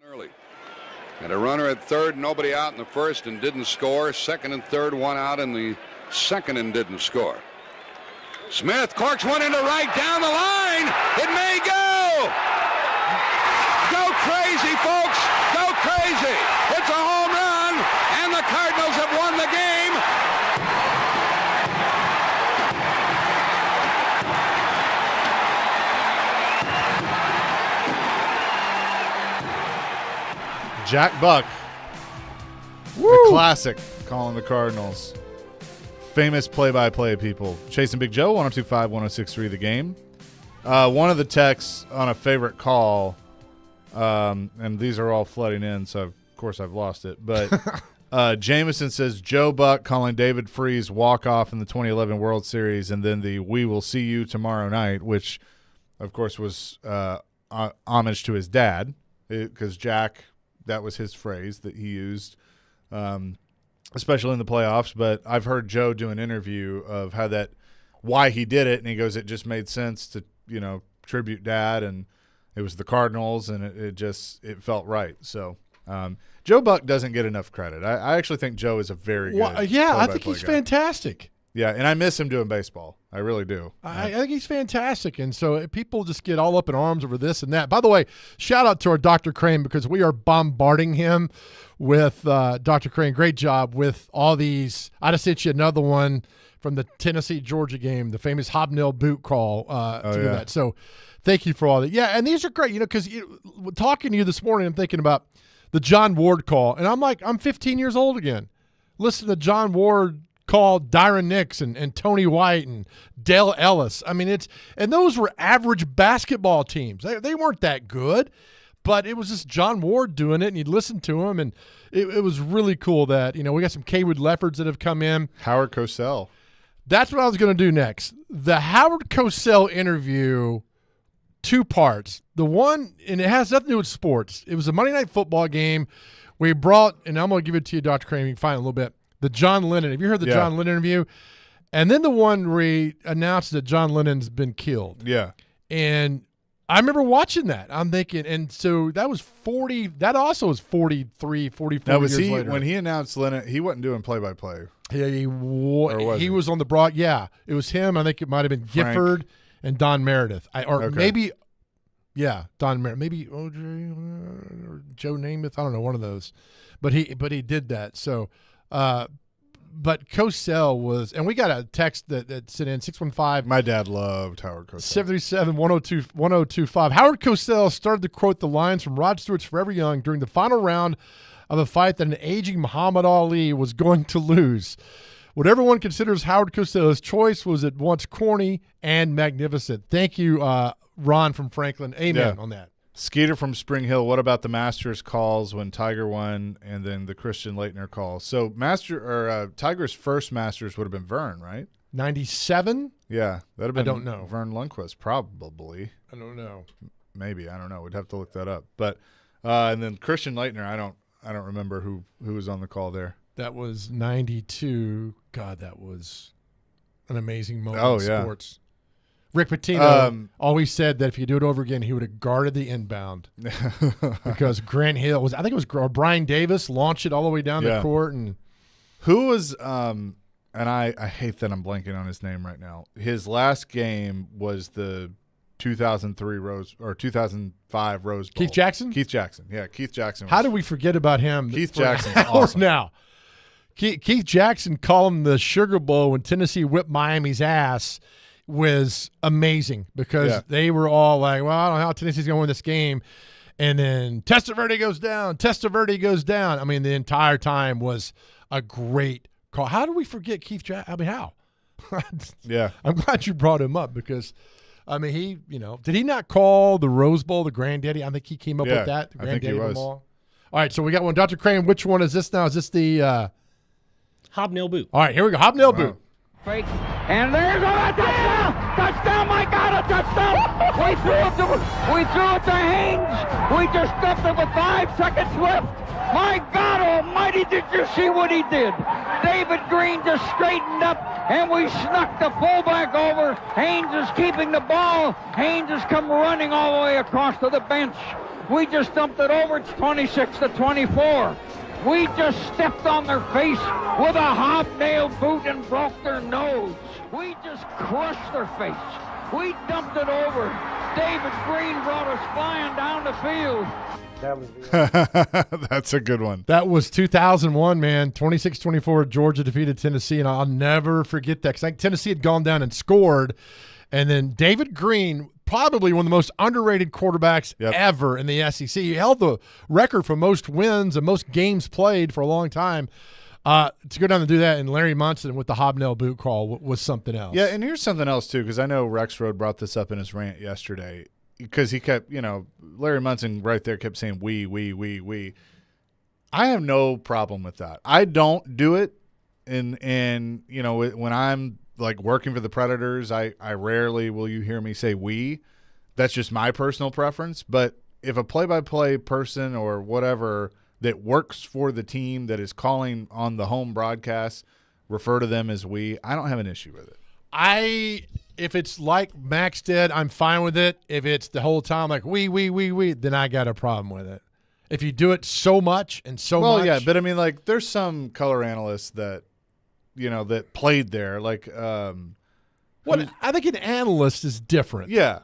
Early. Had a runner at third, nobody out in the first and didn't score. Second and third, one out in the second and didn't score. Smith corks one into right down the line. It may go. Go crazy, folks. Go crazy. It's a home run, and the Cardinals have won the game. Jack Buck, a classic, calling the Cardinals. Famous play-by-play people. Chasing Big Joe, 102.5, 106.3 The Game. One of the texts on a favorite call, and these are all flooding in, so of course I've lost it. But Jameson says, Joe Buck calling David Freese walk-off in the 2011 World Series, and then the "We will see you tomorrow night," which, of course, was homage to his dad, because Jack, that was his phrase that he used, especially in the playoffs. But I've heard Joe do an interview of why he did it, and he goes, it just made sense to, tribute Dad, and it was the Cardinals, and it felt right. So Joe Buck doesn't get enough credit. I actually think Joe is a very good I think he's fantastic. Yeah, and I miss him doing baseball. I really do. I think he's fantastic. And so people just get all up in arms over this and that. By the way, shout out to our Dr. Crane, because we are bombarding him with Dr. Crane. Great job with all these. I just sent you another one from the Tennessee-Georgia game, the famous hobnail boot call that. So thank you for all that. Yeah, and these are great, because talking to you this morning, I'm thinking about the John Ward call. And I'm 15 years old again. Listen to John Ward called Dyron Nix and Tony White and Dale Ellis. I mean, and those were average basketball teams. They weren't that good, but it was just John Ward doing it, and you'd listen to him, and it was really cool that, we got some Kaywood Leffords that have come in. Howard Cosell. That's what I was going to do next. The Howard Cosell interview, 2 parts. The one, and it has nothing to do with sports. It was a Monday Night Football game. We brought, and I'm going to give it to you, Dr. Crane, you can find it in a little bit, the John Lennon. Have you heard the John Lennon interview? And then the one where he announced that John Lennon's been killed. Yeah. And I remember watching that. I'm thinking, and so that was 40. That also was 43, 44 now, was years he, later. when he announced Lennon, he wasn't doing play-by-play. Yeah, he was on the broad. Yeah, it was him. I think it might have been Gifford and Don Meredith. Maybe Don Meredith. Maybe OJ or Joe Namath. I don't know, one of those. But he did that. So, but Cosell was, and we got a text that sent in 615. My dad loved Howard Cosell. 737-1025. Howard Cosell started to quote the lines from Rod Stewart's Forever Young during the final round of a fight that an aging Muhammad Ali was going to lose. What everyone considers Howard Cosell's choice was at once corny and magnificent. Thank you, Ron from Franklin. Amen on that. Skeeter from Spring Hill, what about the Masters calls when Tiger won and then the Christian Laettner calls? So Tiger's first Masters would have been Vern, right? 97? Yeah, that would have been I don't know. Vern Lundquist, probably. I don't know. Maybe, I don't know. We'd have to look that up. But and then Christian Laettner, I don't remember who was on the call there. That was 92. God, that was an amazing moment in sports. Rick Pitino always said that if you do it over again, he would have guarded the inbound because Grant Hill was, I think it was Brian Davis, launched it all the way down the court. And who was, and I hate that I'm blanking on his name right now. His last game was the 2005 Rose Bowl. Keith Jackson? Keith Jackson. Yeah, Keith Jackson. How did we forget about him? Keith Jackson's awesome. Now, Keith Jackson called him the Sugar Bowl when Tennessee whipped Miami's ass. Was amazing because they were all like, well, I don't know how Tennessee's going to win this game. And then Testaverde goes down. I mean, the entire time was a great call. How did we forget Keith Jackson? I mean, how? Yeah. I'm glad you brought him up because, I mean, he, did he not call the Rose Bowl the granddaddy? I think he came up with that. The granddaddy of them all. All right, so we got one. Dr. Crane, which one is this now? Is this the hobnail boot? All right, here we go. Hobnail boot. And there's a touchdown! Touchdown, my God, a touchdown! We threw it to Haynes. We just stepped it with 5 seconds left. My God almighty, did you see what he did? David Green just straightened up, and we snuck the fullback over. Haynes is keeping the ball. Haynes has come running all the way across to the bench. We just dumped it over. It's 26-24. We just stepped on their face with a hobnail boot and broke their nose. We just crushed their face. We dumped it over. David Green brought us flying down the field. That's a good one. That was 2001, man. 26-24, Georgia defeated Tennessee, and I'll never forget that because I think Tennessee had gone down and scored, and then David Green, probably one of the most underrated quarterbacks ever in the SEC. He held the record for most wins and most games played for a long time. To go down and do that, and Larry Munson with the hobnail boot call was something else. Yeah, and here's something else, too, because I know Rexroad brought this up in his rant yesterday because he kept, Larry Munson right there kept saying we. I have no problem with that. I don't do it, and when I'm like working for the Predators, I rarely will you hear me say we. That's just my personal preference. But if a play-by-play person or whatever that works for the team that is calling on the home broadcast refer to them as we, I don't have an issue with it. If it's like Max did, I'm fine with it. If it's the whole time like we, then I got a problem with it. If you do it so much and so much. Well, yeah, but I mean, like, there's some color analysts that, that played there. Like, I think an analyst is different. Yeah.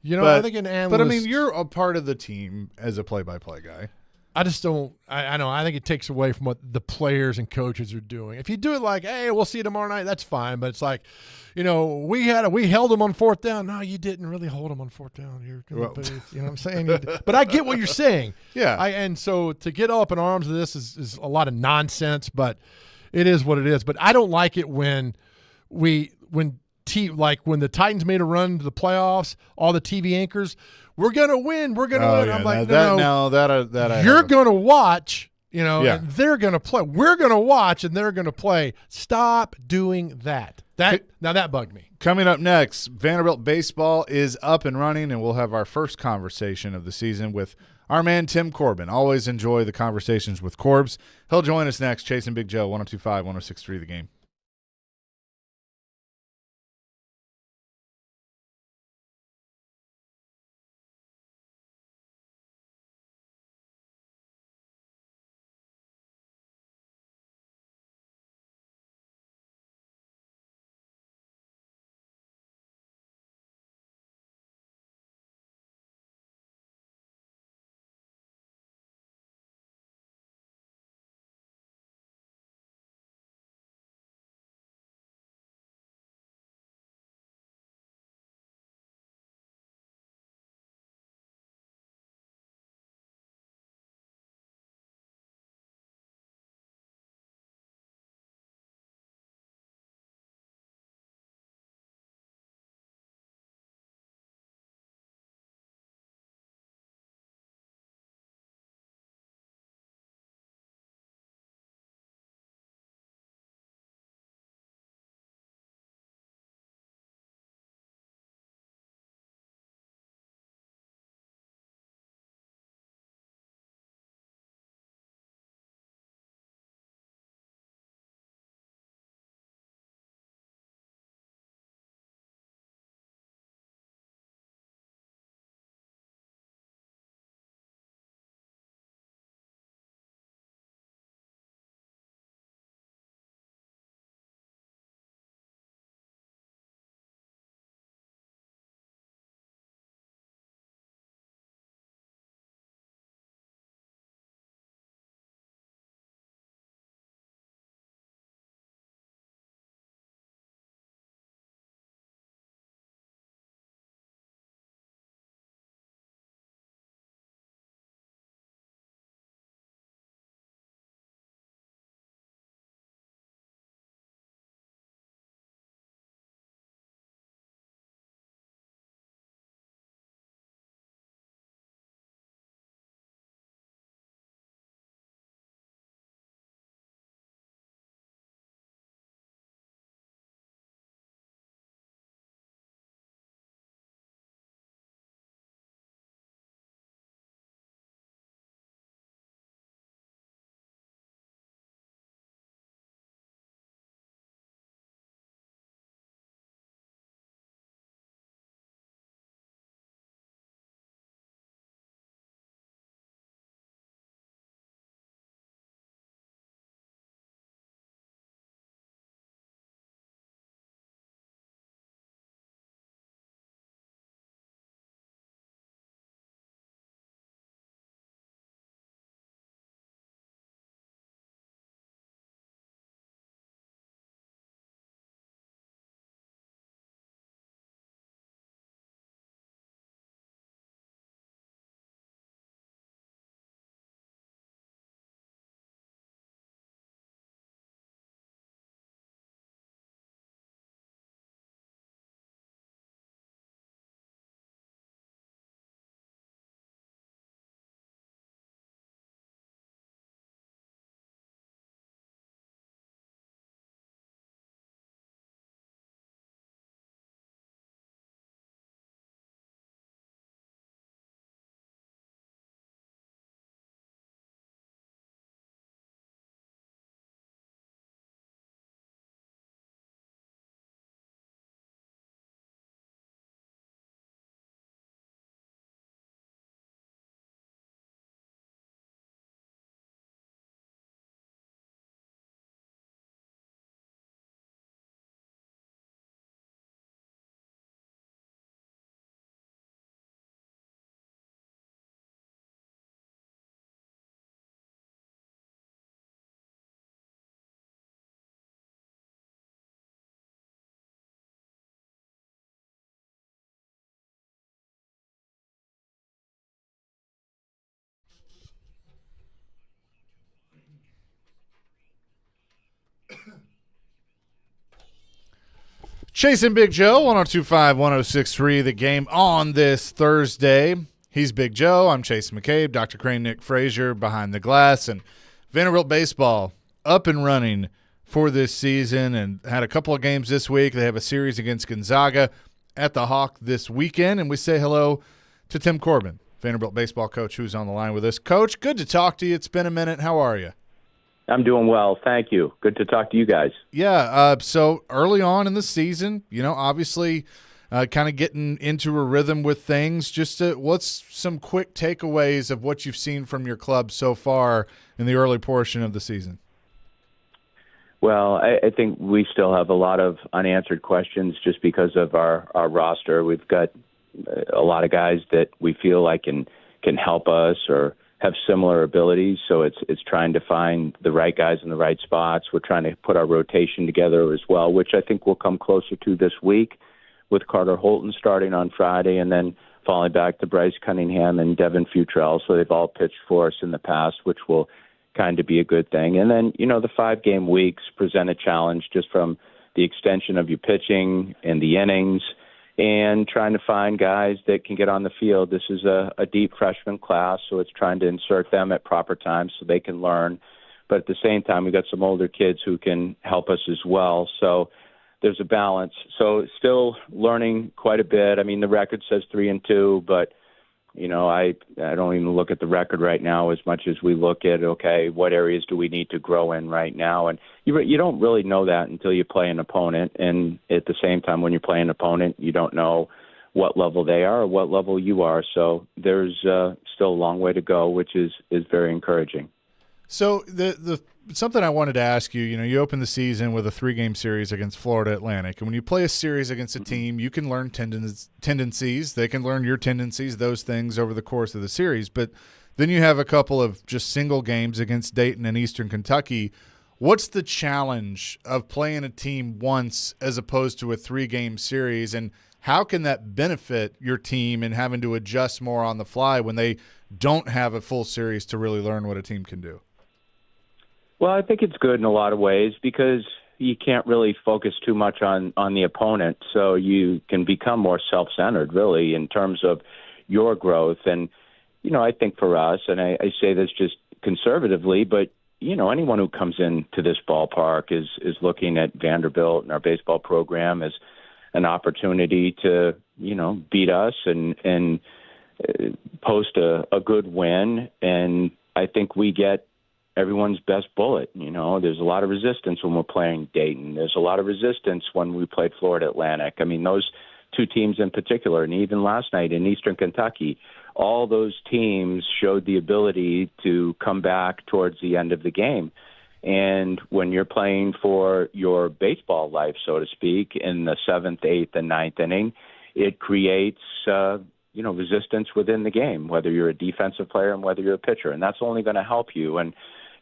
I think an analyst. But, I mean, you're a part of the team as a play-by-play guy. I just don't – I know. I think it takes away from what the players and coaches are doing. If you do it like, hey, we'll see you tomorrow night, that's fine. But it's like, we held them on fourth down. No, you didn't really hold them on fourth down. You know what I'm saying? But I get what you're saying. Yeah. And so to get all up in arms of this is a lot of nonsense, but it is what it is. But I don't like it when when the Titans made a run to the playoffs, all the TV anchors – we're gonna win. We're gonna win. Yeah, I'm like, you're gonna watch, and they're gonna play. We're gonna watch, and they're gonna play. Stop doing that. Now that bugged me. Coming up next, Vanderbilt baseball is up and running, and we'll have our first conversation of the season with our man Tim Corbin. Always enjoy the conversations with Corbs. He'll join us next. Chasing Big Joe, 102.5, 106.3 The Game. Chasing Big Joe, 102.5, 106.3, The Game on this Thursday. He's Big Joe. I'm Chase McCabe. Dr. Crane, Nick Frazier behind the glass. And Vanderbilt baseball up and running for this season and had a couple of games this week. They have a series against Gonzaga at the Hawk this weekend. And we say hello to Tim Corbin, Vanderbilt baseball coach, who's on the line with us. Coach, good to talk to you. It's been a minute. How are you? I'm doing well. Thank you. Good to talk to you guys. Yeah, so early on in the season, obviously kind of getting into a rhythm with things. Just what's some quick takeaways of what you've seen from your club so far in the early portion of the season? Well, I think we still have a lot of unanswered questions just because of our roster. We've got a lot of guys that we feel like can help us or have similar abilities, so it's trying to find the right guys in the right spots. We're trying to put our rotation together as well, which I think we'll come closer to this week with Carter Holton starting on Friday and then falling back to Bryce Cunningham and Devin Futrell. So they've all pitched for us in the past, which will kind of be a good thing. And then, the 5-game weeks present a challenge just from the extension of your pitching and the innings and trying to find guys that can get on the field. This is a deep freshman class, so it's trying to insert them at proper times so they can learn. But at the same time, we've got some older kids who can help us as well. So there's a balance. So still learning quite a bit. I mean, the record says 3-2, but, I don't even look at the record right now as much as we look at, okay, what areas do we need to grow in right now? And you don't really know that until you play an opponent. And at the same time, when you play an opponent, you don't know what level they are or what level you are. So there's still a long way to go, which is very encouraging. So the something I wanted to ask you, you open the season with a 3-game series against Florida Atlantic. And when you play a series against a team, you can learn tendencies. They can learn your tendencies, those things over the course of the series. But then you have a couple of just single games against Dayton and Eastern Kentucky. What's the challenge of playing a team once as opposed to a 3-game series? And how can that benefit your team in having to adjust more on the fly when they don't have a full series to really learn what a team can do? Well, I think it's good in a lot of ways because you can't really focus too much on the opponent, so you can become more self-centered, really, in terms of your growth. And, I think for us, and I say this just conservatively, but, anyone who comes into this ballpark is looking at Vanderbilt and our baseball program as an opportunity to, beat us and post a good win. And I think we get everyone's best bullet. There's a lot of resistance when we're playing Dayton. There's a lot of resistance when we played Florida Atlantic. I mean, those two teams in particular, and even last night in Eastern Kentucky, all those teams showed the ability to come back towards the end of the game. And when you're playing for your baseball life, so to speak, in the 7th, 8th, and 9th inning, it creates resistance within the game, whether you're a defensive player and whether you're a pitcher. And that's only going to help you. And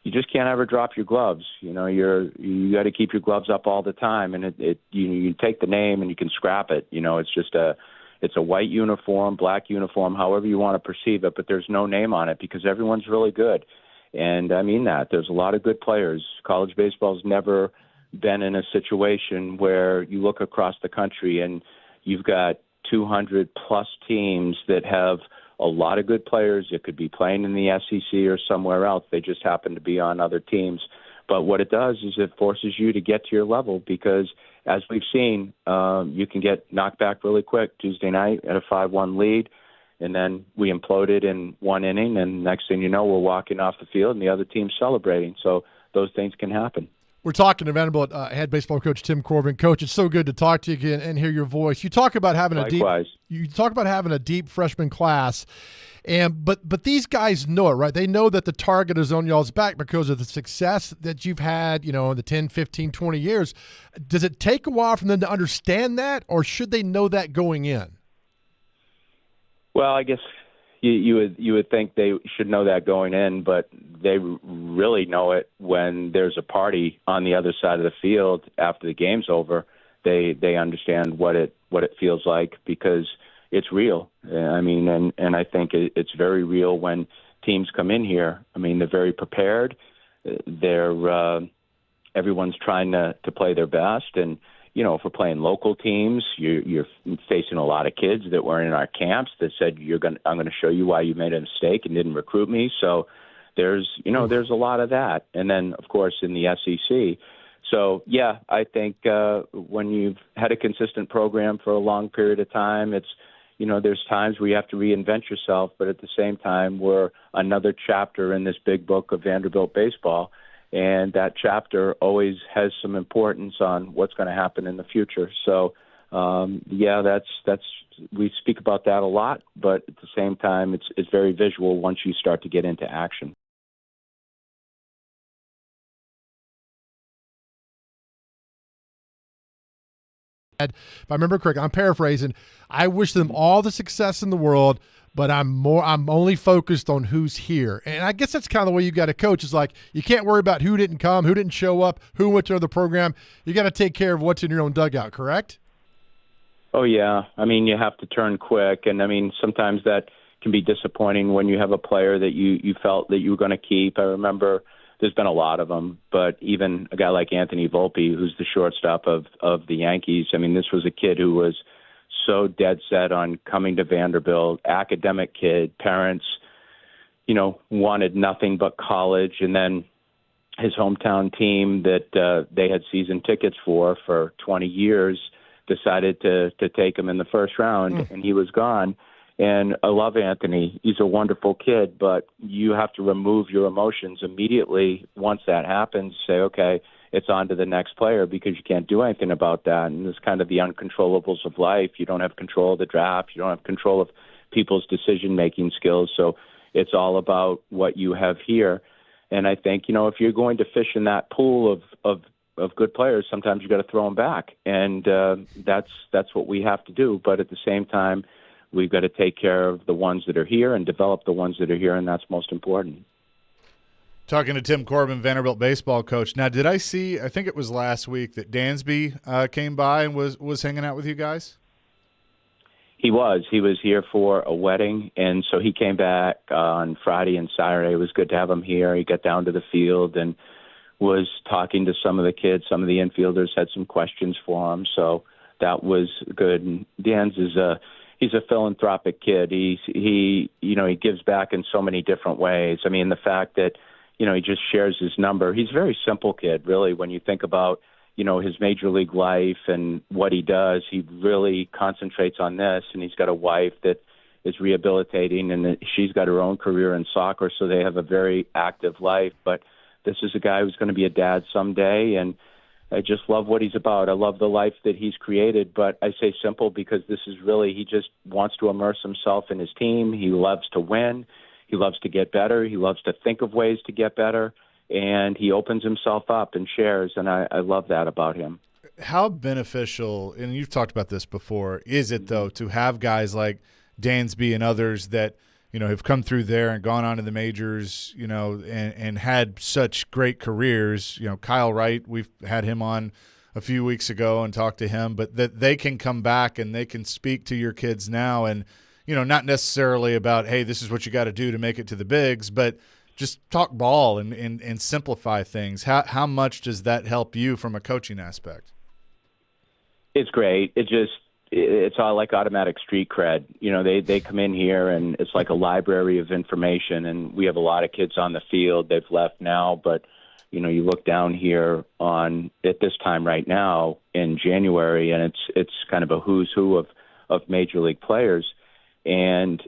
you just can't ever drop your gloves. You got to keep your gloves up all the time. And you take the name and you can scrap it. It's just it's a white uniform, black uniform, however you want to perceive it, but there's no name on it because everyone's really good. And I mean that. There's a lot of good players. College baseball's never been in a situation where you look across the country and you've got 200-plus teams that have a lot of good players that could be playing in the SEC or somewhere else. They just happen to be on other teams. But what it does is it forces you to get to your level because, as we've seen, you can get knocked back really quick. Tuesday night at a 5-1 lead, and then we imploded in one inning, and next thing you know, we're walking off the field and the other team's celebrating. So those things can happen. We're talking to Vanderbilt head baseball coach Tim Corbin. Coach, it's so good to talk to you again and hear your voice. You talk about having a deep freshman class, but these guys know it, right? They know that the target is on y'all's back because of the success that you've had, in the 10, 15, 20 years. Does it take a while for them to understand that, or should they know that going in? Well, I guess you would think they should know that going in, but they really know it when there's a party on the other side of the field after the game's over. They understand what it feels like because it's real. I mean, and I think it's very real when teams come in here. I mean, they're very prepared. Everyone's trying to play their best, and if we're playing local teams, you're facing a lot of kids that were in our camps that said, I'm going to show you why you made a mistake and didn't recruit me. So there's a lot of that. And then, of course, in the SEC. So, yeah, I think when you've had a consistent program for a long period of time, it's, there's times where you have to reinvent yourself, but at the same time, we're another chapter in this big book of Vanderbilt baseball. And that chapter always has some importance on what's going to happen in the future. So, that's we speak about that a lot, but at the same time, it's very visual once you start to get into action. If I remember correctly, I'm paraphrasing. I wish them all the success in the world, but I'm only focused on who's here. And I guess that's kind of the way you got to coach. Is like you can't worry about who didn't come, who didn't show up, who went to another program. You got to take care of what's in your own dugout, correct? Oh, yeah. I mean, you have to turn quick. And, I mean, sometimes that can be disappointing when you have a player that you felt that you were going to keep. I remember there's been a lot of them, but even a guy like Anthony Volpe, who's the shortstop of the Yankees, I mean, this was a kid who was so dead set on coming to Vanderbilt, academic kid, parents, wanted nothing but college. And then his hometown team that they had season tickets for 20 years decided to take him in the first round, and he was gone. And I love Anthony. He's a wonderful kid, but you have to remove your emotions immediately once that happens. Say, okay, it's on to the next player because you can't do anything about that. And it's kind of the uncontrollables of life. You don't have control of the draft. You don't have control of people's decision-making skills. So it's all about what you have here. And I think, if you're going to fish in that pool of good players, sometimes you got to throw them back. And that's what we have to do. But at the same time, we've got to take care of the ones that are here and develop the ones that are here, and that's most important. Talking to Tim Corbin, Vanderbilt baseball coach. Now, did I see, I think it was last week, that Dansby came by and was hanging out with you guys? He was here for a wedding, and so he came back on Friday and Saturday. It was good to have him here. He got down to the field and was talking to some of the kids. Some of the infielders had some questions for him, so that was good. And Dan's he's a philanthropic kid. He gives back in so many different ways. I mean, the fact that, he just shares his number. He's a very simple kid, really, when you think about, his major league life and what he does. He really concentrates on this, and he's got a wife that is rehabilitating, and she's got her own career in soccer, so they have a very active life. But this is a guy who's going to be a dad someday, and I just love what he's about. I love the life that he's created, but I say simple because this is really, he just wants to immerse himself in his team. He loves to win. He loves to get better. He loves to think of ways to get better, and he opens himself up and shares, and I love that about him. How beneficial, and you've talked about this before, is it, though, to have guys like Dansby and others that, have come through there and gone on to the majors, and had such great careers. Kyle Wright, we've had him on a few weeks ago and talked to him, but that they can come back and they can speak to your kids now and, not necessarily about, hey, this is what you got to do to make it to the bigs, but just talk ball and simplify things. How much does that help you from a coaching aspect? It's great. It's all like automatic street cred. They come in here and it's like a library of information, and we have a lot of kids on the field. They've left now, but you look down here at this time right now in January, and it's kind of a who's who of major league players. And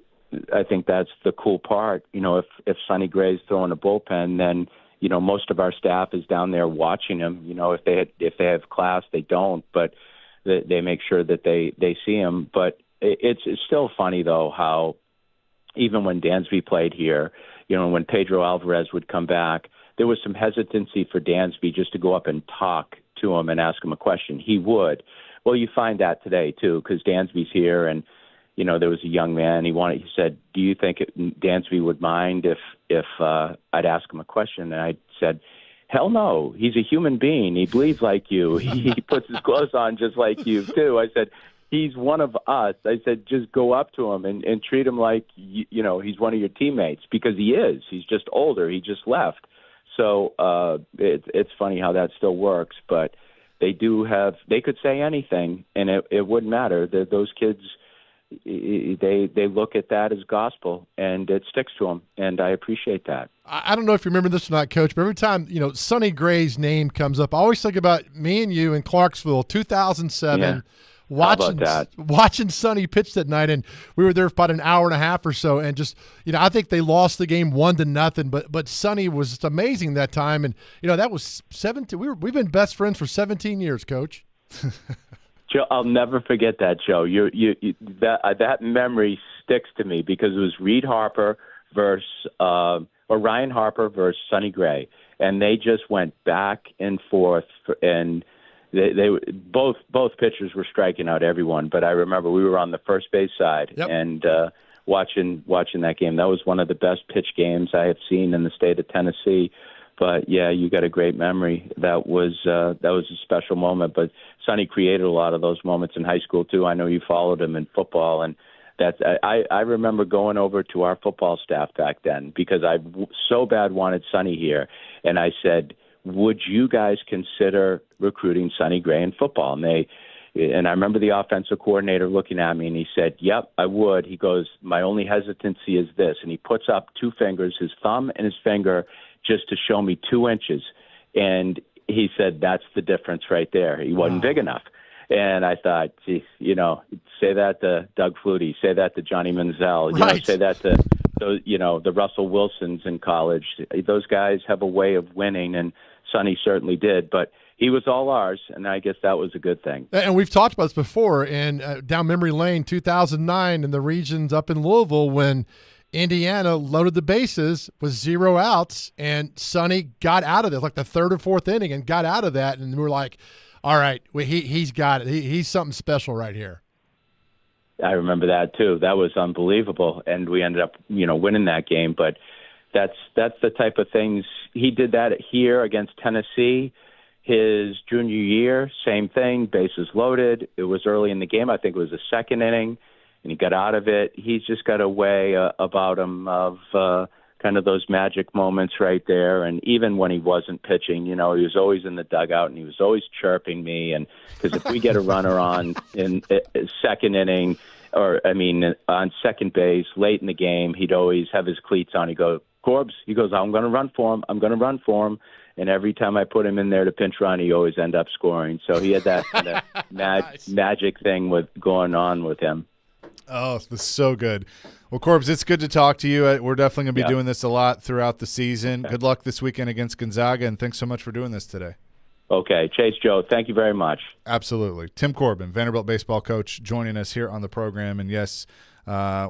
I think that's the cool part. If Sonny Gray's throwing a bullpen, then most of our staff is down there watching him. If they have class, they don't, but they make sure that they see him. But it's still funny, though, how even when Dansby played here, when Pedro Alvarez would come back, there was some hesitancy for Dansby just to go up and talk to him and ask him a question. He would. Well, you find that today, too, because Dansby's here, and, there was a young man. He said, do you think Dansby would mind if I'd ask him a question? And I said, hell no. He's a human being. He bleeds like you. He puts his clothes on just like you, too. I said, he's one of us. I said, just go up to him and treat him like, he's one of your teammates, because he is. He's just older. He just left. So it's funny how that still works. But they could say anything, and it wouldn't matter. Those kids, they look at that as gospel, and it sticks to them, and I appreciate that. I don't know if you remember this or not, Coach, but every time, Sonny Gray's name comes up, I always think about me and you in Clarksville, 2007. Yeah. Watching Sonny pitch that night, and we were there for about an hour and a half or so, and just I think they lost the game 1-0, but Sonny was just amazing that time, and that was 17. We've been best friends for 17 years, Coach. Joe, I'll never forget that, Joe. That memory sticks to me because it was Reed Harper versus or Ryan Harper versus Sonny Gray, and they just went back and forth and. They both pitchers were striking out everyone, but I remember we were on the first base side and watching that game. That was one of the best pitch games I have seen in the state of Tennessee. But yeah, you got a great memory. That was a special moment. But Sonny created a lot of those moments in high school too. I know you followed him in football, and I remember going over to our football staff back then because I so bad wanted Sonny here, and I said, would you guys consider recruiting Sonny Gray in football? And I remember the offensive coordinator looking at me, and he said, yep, I would. He goes, my only hesitancy is this. And he puts up two fingers, his thumb and his finger, just to show me 2 inches. And he said, that's the difference right there. He wasn't big enough. And I thought, geez, say that to Doug Flutie, say that to Johnny Manziel, say that to the Russell Wilsons in college. Those guys have a way of winning, and Sonny certainly did. But he was all ours, and I guess that was a good thing. And we've talked about this before, and down memory lane, 2009 in the regions up in Louisville when Indiana loaded the bases with 0 outs, and Sonny got out of it, like the 3rd or 4th inning, and got out of that, and we were like, all right, he's got it. He's something special right here. I remember that too. That was unbelievable, and we ended up, winning that game. But that's the type of things he did that here against Tennessee. His junior year, same thing. Bases loaded. It was early in the game. I think it was the 2nd inning, and he got out of it. He's just got a way about him of kind of those magic moments right there. And even when he wasn't pitching, he was always in the dugout, and he was always chirping me. And because if we get a runner on in 2nd inning, on second base late in the game, he'd always have his cleats on. He'd go, Corbs, he goes, I'm going to run for him. I'm going to run for him. And every time I put him in there to pinch run, he always end up scoring. So he had that kind of magic thing going on with him. Oh, this is so good. Well, Corbs, it's good to talk to you. We're definitely going to be doing this a lot throughout the season. Good luck this weekend against Gonzaga, and thanks so much for doing this today. Okay. Chase, Joe, thank you very much. Absolutely. Tim Corbin, Vanderbilt baseball coach, joining us here on the program. And, yes,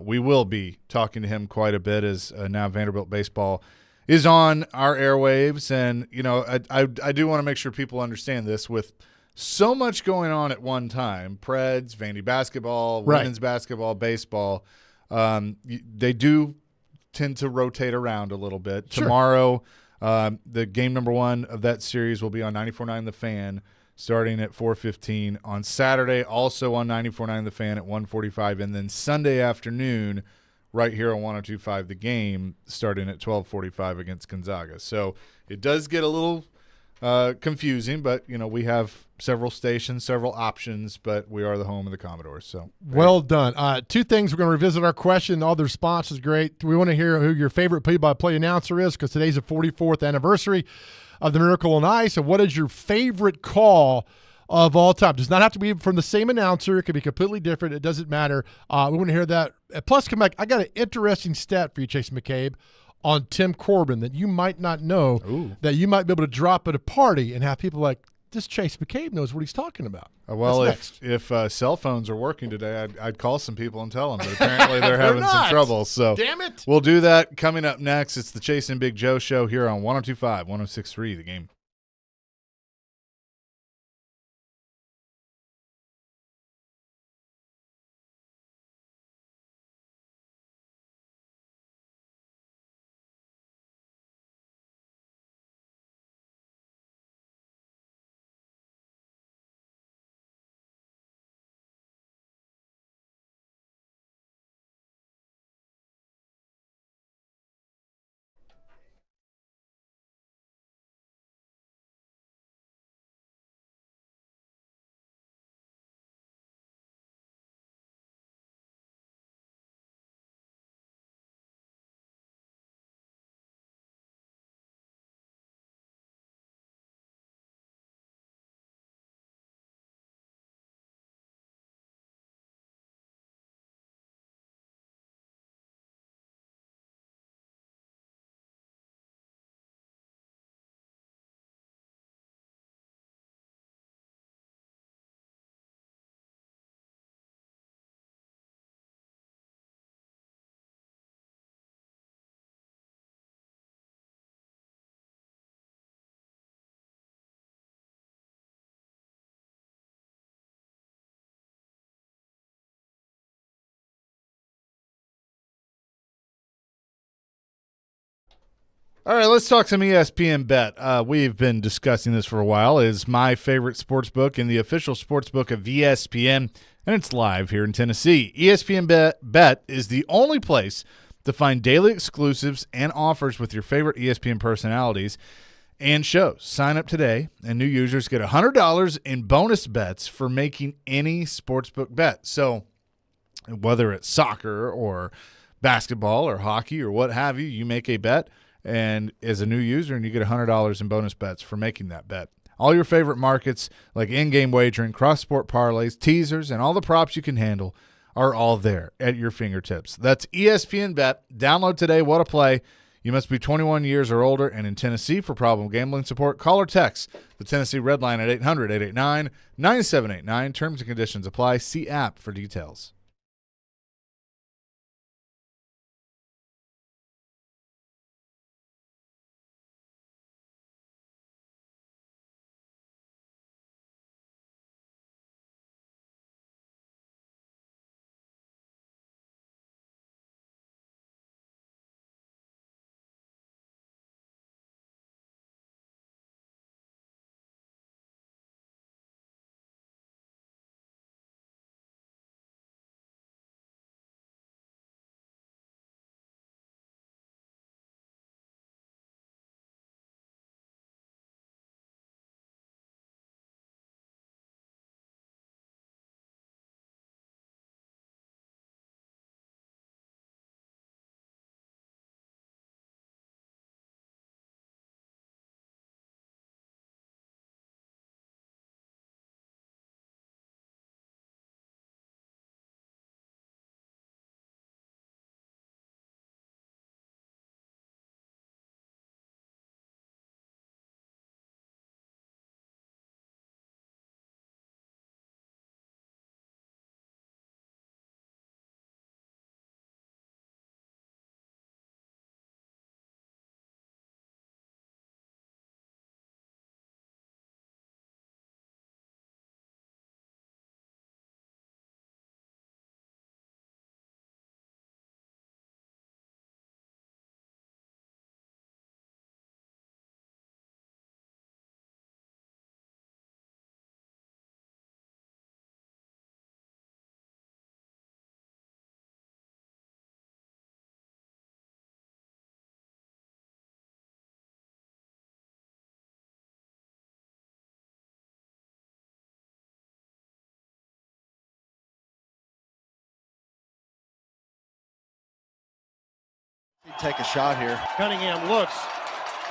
we will be talking to him quite a bit as now Vanderbilt baseball is on our airwaves. And, I do want to make sure people understand this with – so much going on at one time, Preds, Vandy basketball, women's basketball, baseball, they do tend to rotate around a little bit. Sure. Tomorrow, the game number 1 of that series will be on 94.9 The Fan starting at 4:15. On Saturday, also on 94.9 The Fan at 1:45. And then Sunday afternoon, right here on 102.5 The Game, starting at 12:45 against Gonzaga. So it does get a little confusing, but we have several stations, several options, but we are the home of the Commodores. So well done. 2 things. We're going to revisit our question. All the response is great. We want to hear who your favorite play-by-play announcer is because today's the 44th anniversary of the Miracle on Ice. And what is your favorite call of all time? It does not have to be from the same announcer. It could be completely different. It doesn't matter. We want to hear that. Plus, come back. I got an interesting stat for you, Chase McCabe, on Tim Corbin that you might not know, that you might be able to drop at a party and have people like, this Chase McCabe knows what he's talking about. Well, if cell phones are working today, I'd call some people and tell them, but apparently they're having some trouble. So damn it. We'll do that coming up next. It's the Chase and Big Joe show here on 102.5, 106.3 The Game. All right, let's talk some ESPN Bet. We've been discussing this for a while. It is my favorite sports book and the official sports book of ESPN, and it's live here in Tennessee. ESPN Bet is the only place to find daily exclusives and offers with your favorite ESPN personalities and shows. Sign up today, and new users get $100 in bonus bets for making any sportsbook bet. So whether it's soccer or basketball or hockey or what have you, you make a bet, and as a new user, and you get $100 in bonus bets for making that bet. All your favorite markets like in-game wagering, cross-sport parlays, teasers, and all the props you can handle are all there at your fingertips. That's ESPN Bet. Download today. What a play. You must be 21 years or older and in Tennessee. For problem gambling support, call or text the Tennessee Red Line at 800-889-9789. Terms and conditions apply. See app for details. Take a shot here. Cunningham looks,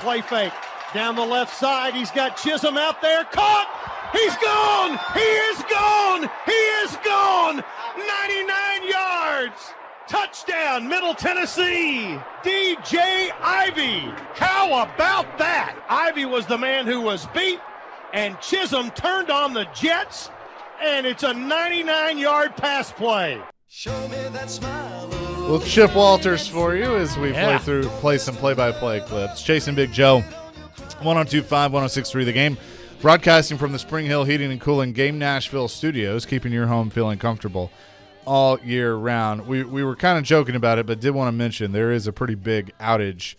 play fake, down the left side. He's got Chisholm out there, caught! He's gone! He is gone! He is gone! 99 yards! Touchdown, Middle Tennessee! DJ Ivey! How about that? Ivey was the man who was beat, and Chisholm turned on the Jets, and it's a 99-yard pass play. Show me that smile. We'll Chip Walters for you as we play some play-by-play clips. Chasing Big Joe, 102.5, 106.3 The Game. Broadcasting from the Spring Hill Heating and Cooling Game Nashville studios, keeping your home feeling comfortable all year round. We were kind of joking about it, but did want to mention there is a pretty big outage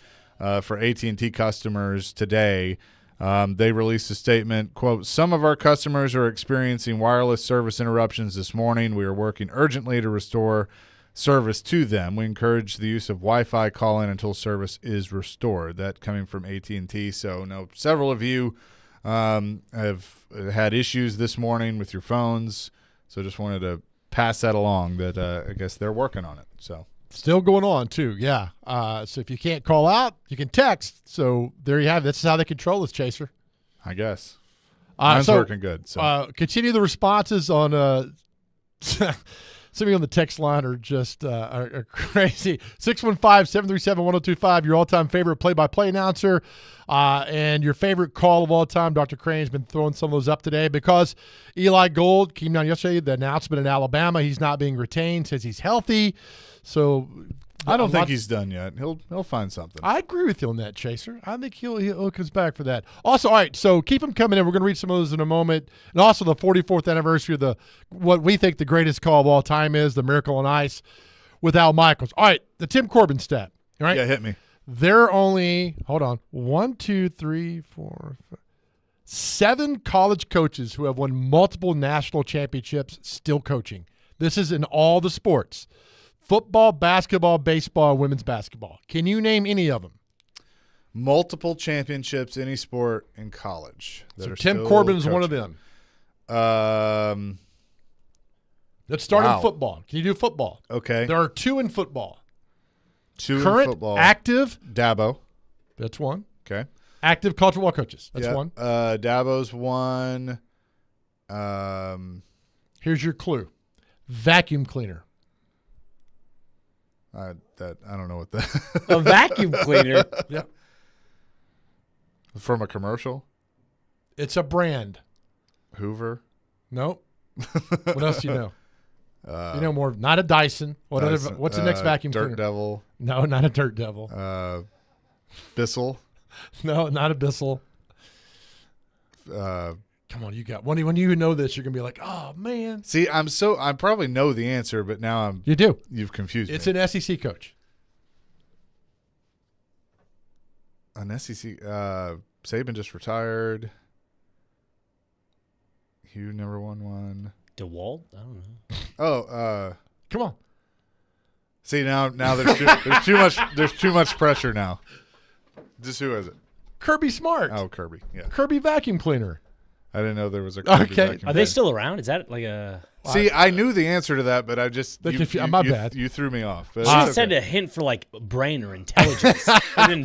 for AT&T customers today. They released a statement, quote, "Some of our customers are experiencing wireless service interruptions this morning. We are working urgently to restore service to them. We encourage the use of Wi-Fi call-in until service is restored." That coming from AT&T. So, no, several of you have had issues this morning with your phones. So just wanted to pass that along that I guess they're working on it. So still going on too. Yeah. So if you can't call out, you can text. So there you have it. This is how they control us, Chaser. I guess. Mine's working good. So continue the responses on some of you on the text line are just are crazy. 615-737-1025, your all-time favorite play-by-play announcer, and your favorite call of all time. Dr. Crane's been throwing some of those up today because Eli Gold came down yesterday. The announcement in Alabama, he's not being retained, says he's healthy. So I don't think he's done yet. He'll find something. I agree with you on that, Chaser. I think he'll comes back for that. Also, all right, so keep him coming in. We're going to read some of those in a moment. And also the 44th anniversary of what we think the greatest call of all time is, the Miracle on Ice with Al Michaels. All right, the Tim Corbin stat. All right? Yeah, hit me. There are only, hold on, 1, 2, 3, 4, 5, 7 college coaches who have won multiple national championships still coaching. This is in all the sports. Football, basketball, baseball, women's basketball. Can you name any of them? Multiple championships, any sport in college. So Tim Corbin is one of them. Let's start in football. Can you do football? Okay. There are 2 in football. 2 Current, in football. active. Dabo. That's one. Okay. Active college football coaches. That's one. Dabo's one. Here's your clue. Vacuum cleaner. I don't know what that. A vacuum cleaner. Yeah. From a commercial. It's a brand. Hoover. Nope. What else do you know? You know more. Not a Dyson. Dyson. What's the next vacuum Dirt cleaner? Devil. No, not a Dirt Devil. Bissell. No, not a Bissell. Come on, you got when you know this, you're gonna be like, oh man. See, I probably know the answer, but now You do. You've confused It's me. an SEC coach. An SEC. Saban just retired. Hugh never won one. DeWalt? I don't know. Oh, come on. See now there's too much pressure now. Just who is it? Kirby Smart. Oh, Kirby. Yeah. Kirby vacuum cleaner. I didn't know there was a Kirby vacuum Are they still around? Is that like a? See, I knew the answer to that, but I just my bad. You threw me off. You should have said a hint for like brain or intelligence.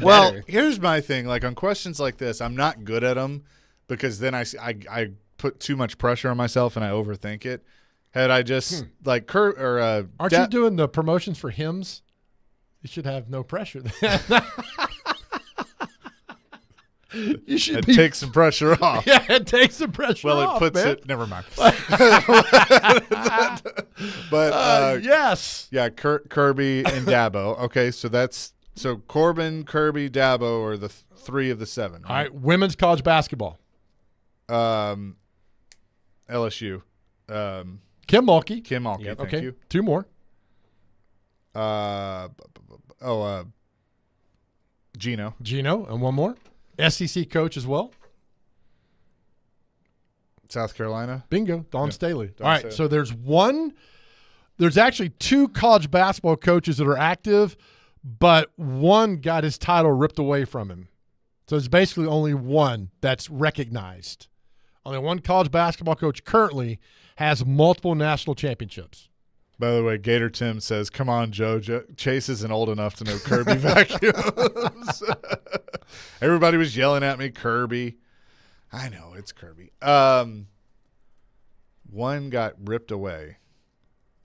Well, here's my thing. Like on questions like this, I'm not good at them because then I put too much pressure on myself and I overthink it. Had I just like aren't you doing the promotions for hymns? You should have no pressure. You should take some pressure off. Yeah, it takes some pressure off. Well, it puts man. it. Never mind. But yes, yeah, Kirby and Dabo. Okay, so Corbin, Kirby, Dabo are the 3 of the 7. Right? All right, women's college basketball. LSU. Kim Mulkey. Yep. Thank you. 2 more. Gino, and 1 more. SEC coach as well. South Carolina. Bingo. Dawn Staley. Dawn All right, Staley. so there's actually 2 college basketball coaches that are active, but one got his title ripped away from him. So there's basically only one that's recognized. Only one college basketball coach currently has multiple national championships. By the way, Gator Tim says, "Come on, Joe. Chase isn't old enough to know Kirby vacuums." Everybody was yelling at me, Kirby. I know it's Kirby. One got ripped away.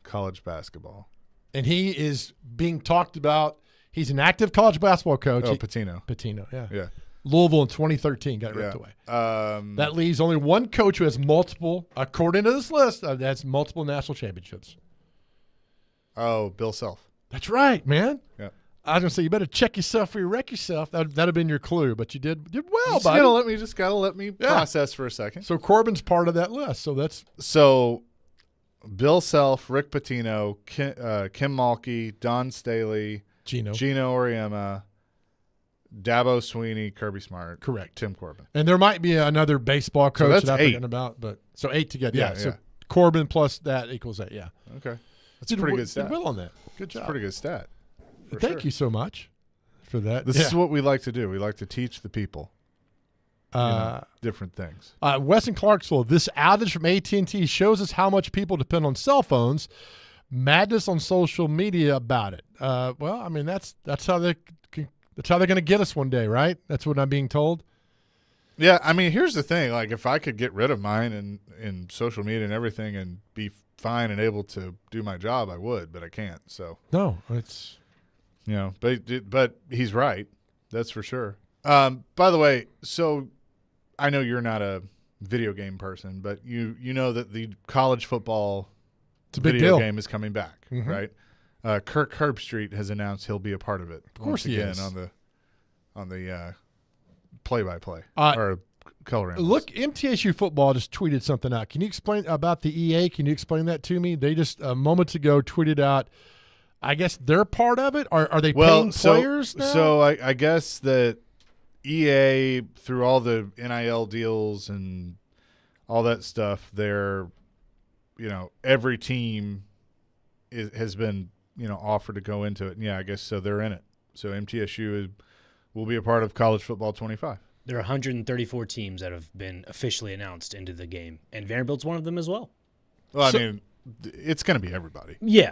College basketball, and he is being talked about. He's an active college basketball coach. Oh, Pitino. Yeah. Louisville in 2013 got ripped away. That leaves only one coach who has multiple, according to this list, that's multiple national championships. Oh, Bill Self. That's right, man. Yeah. I was gonna say you better check yourself or you wreck yourself. That'd have been your clue, but you did well, Just buddy. gotta let me process for a second. So Corbin's part of that list. So Bill Self, Rick Pitino, Kim Mulkey, Dawn Staley, Gino Auriemma, Dabo Sweeney, Kirby Smart. Correct. Tim Corbin. And there might be another baseball coach that's that I'm 8. forgetting about, but so 8 together. Yeah. So Corbin plus that equals 8. Yeah. Okay. That's a pretty good stat. Did well on that. Good job. It's a pretty good stat. Thank you so much for that. This is what we like to do. We like to teach the people different things. Wes in Clarksville, this outage from AT&T shows us how much people depend on cell phones. Madness on social media about it. Well, I mean that's how they're going to get us one day, right? That's what I'm being told. Yeah, I mean, here's the thing. Like, if I could get rid of mine in social media and everything and be fine and able to do my job, I would, but I can't. So no, it's but he's right. That's for sure. By the way, so I know you're not a video game person, but you know that the college football video game is coming back, right? Kirk Herbstreit has announced he'll be a part of it. Of course, he is on the play-by-play or color analyst. Look, MTSU football just tweeted something out. Can you explain about the EA? Can you explain that to me? They just moments ago tweeted out I guess they're part of it. Are they paying players now? So I guess that EA, through all the NIL deals and all that stuff, every team has been offered to go into it. And I guess so. They're in it. So MTSU will be a part of College Football 25. There are 134 teams that have been officially announced into the game, and Vanderbilt's one of them as well. Well, I mean, it's going to be everybody. Yeah,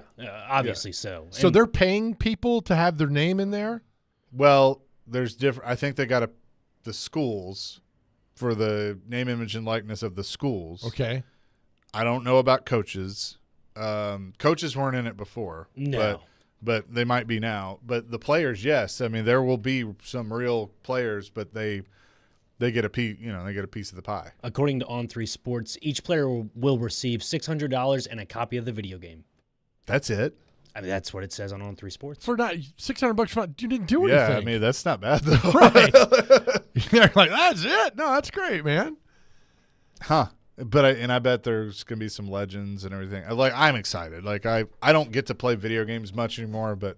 obviously so. So they're paying people to have their name in there? Well, there's different. I think they got the schools for the name, image, and likeness of the schools. Okay. I don't know about coaches. Coaches weren't in it before. No. But they might be now. But the players, yes. I mean, there will be some real players, but they get a piece. They get a piece of the pie. According to On3 Sports, each player will receive $600 and a copy of the video game. That's it. I mean, that's what it says on On3 Sports. For not $600 for you didn't do anything. Yeah, I mean that's not bad though. Right? They're like, that's it. No, that's great, man. Huh? But I bet there's gonna be some legends and everything. I'm excited. I don't get to play video games much anymore, but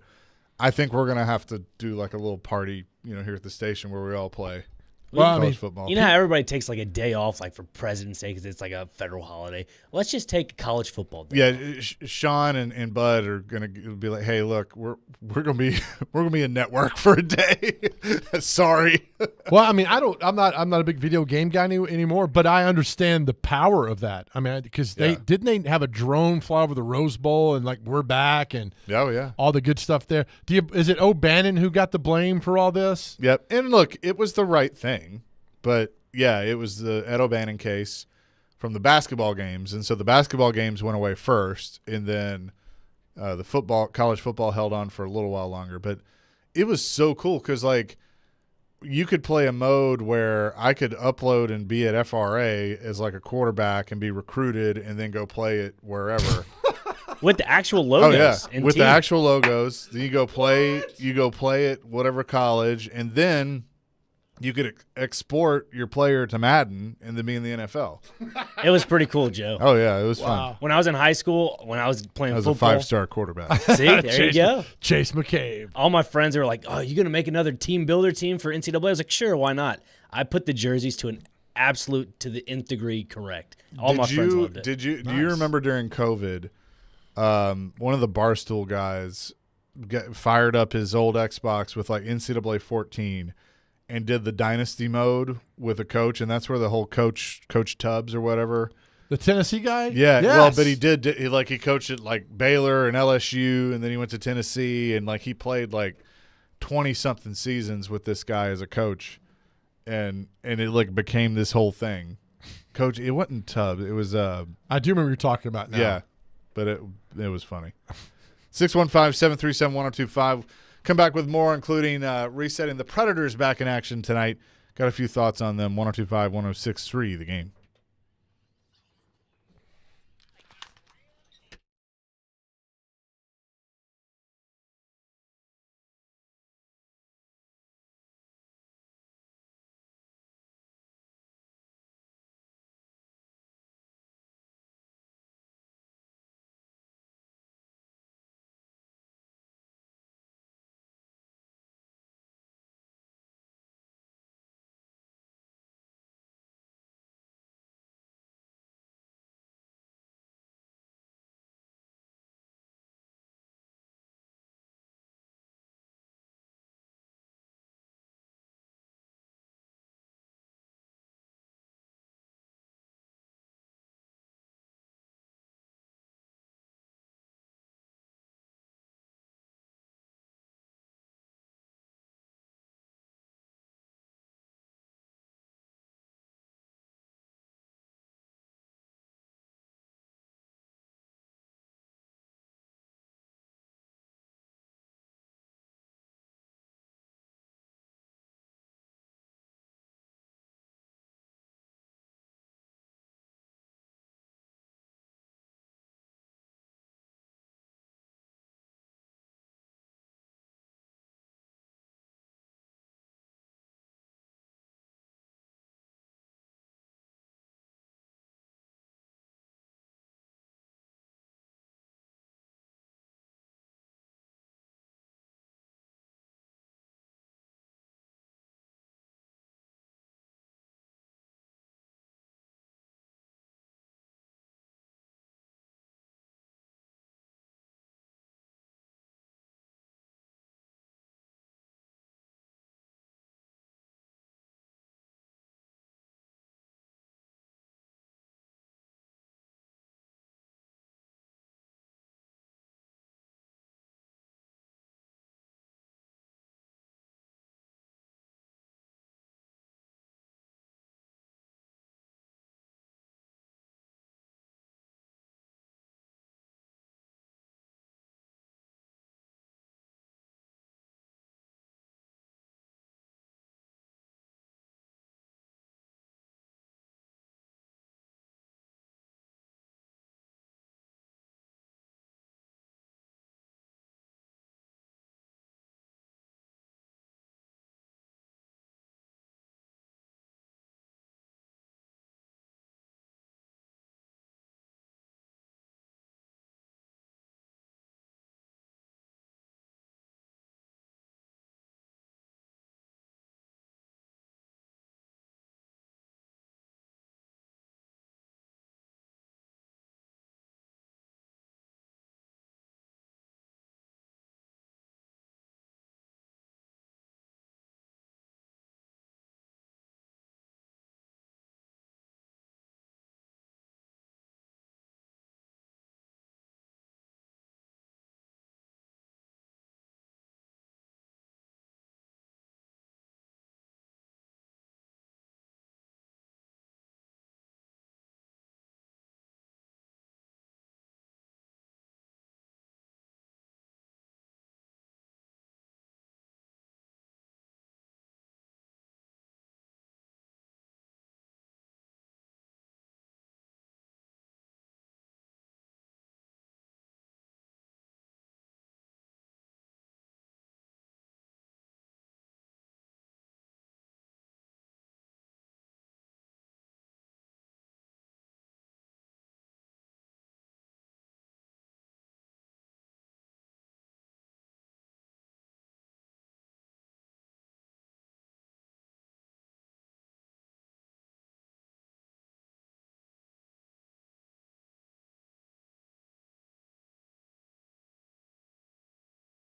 I think we're gonna have to do like a little party, here at the station where we all play. College football. You know how everybody takes like a day off, like for President's Day, because it's like a federal holiday. Let's just take college football day. Yeah, Sean and Bud are gonna be like, "Hey, look, we're gonna be a network for a day." Sorry. Well, I mean, I'm not a big video game guy anymore, but I understand the power of that. I mean, because didn't they have a drone fly over the Rose Bowl and like we're back and all the good stuff there. Is it O'Bannon who got the blame for all this? Yep. And look, it was the right thing. But, it was the Ed O'Bannon case from the basketball games. And so the basketball games went away first, and then college football held on for a little while longer. But it was so cool because, you could play a mode where I could upload and be at FRA as, a quarterback and be recruited and then go play it wherever. With the actual logos. Oh, yeah. With the actual logos. Then you go play at whatever college, and then – you could export your player to Madden and then be in the NFL. It was pretty cool, Joe. Oh, yeah, it was fun. When I was in high school, when I was playing football. I was a 5-star quarterback. See, there you go. Chase McCabe. All my friends were like, oh, you going to make another team builder team for NCAA? I was like, sure, why not? I put the jerseys to an absolute, to the nth degree correct. All my friends loved it. Do you remember during COVID, one of the Barstool guys fired up his old Xbox with NCAA 14 and did the dynasty mode with a coach, and that's where the whole Coach Tubbs or whatever. The Tennessee guy? Yeah, yes. Well, but he coached at Baylor and LSU, and then he went to Tennessee, and he played 20-something seasons with this guy as a coach, and it became this whole thing. Coach, it wasn't Tubbs. It was I do remember you're talking about now. Yeah, but it was funny. 615-737-1025. Come back with more, including resetting the Predators back in action tonight. Got a few thoughts on them. 102.5, 106.3, the game.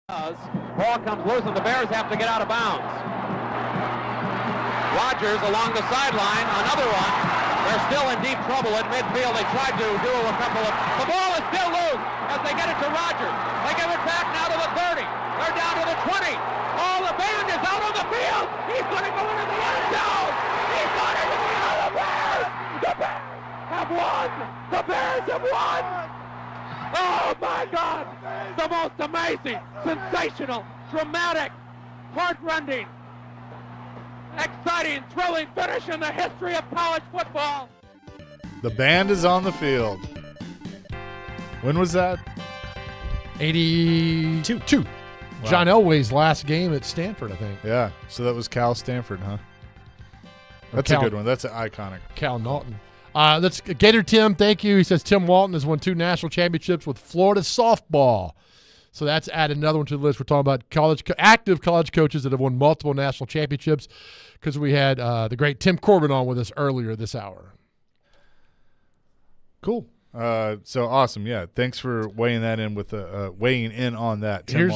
Ball comes loose and the Bears have to get out of bounds. Rodgers along the sideline, another one. They're still in deep trouble at midfield. They tried to do a couple of... The ball is still loose as they get it to Rodgers. They give it back now to the 30. They're down to the 20. Oh, the band is out on the field. He's going to go into the end zone. He's going into the end. The Bears! The Bears have won! The Bears have won! Oh, my God! The most amazing, sensational, dramatic, heart-rending, exciting, thrilling finish in the history of college football. The band is on the field. When was that? 82. Wow. John Elway's last game at Stanford, I think. Yeah, so that was Cal Stanford, huh? That's a good one. That's an iconic. Cal Naughton. Let's Gator Tim, thank you. He says Tim Walton has won 2 national championships with Florida softball. So that's added another one to the list. We're talking about active college coaches that have won multiple national championships because we had the great Tim Corbin on with us earlier this hour. Cool. So awesome. Yeah. Thanks for weighing in on that. Tim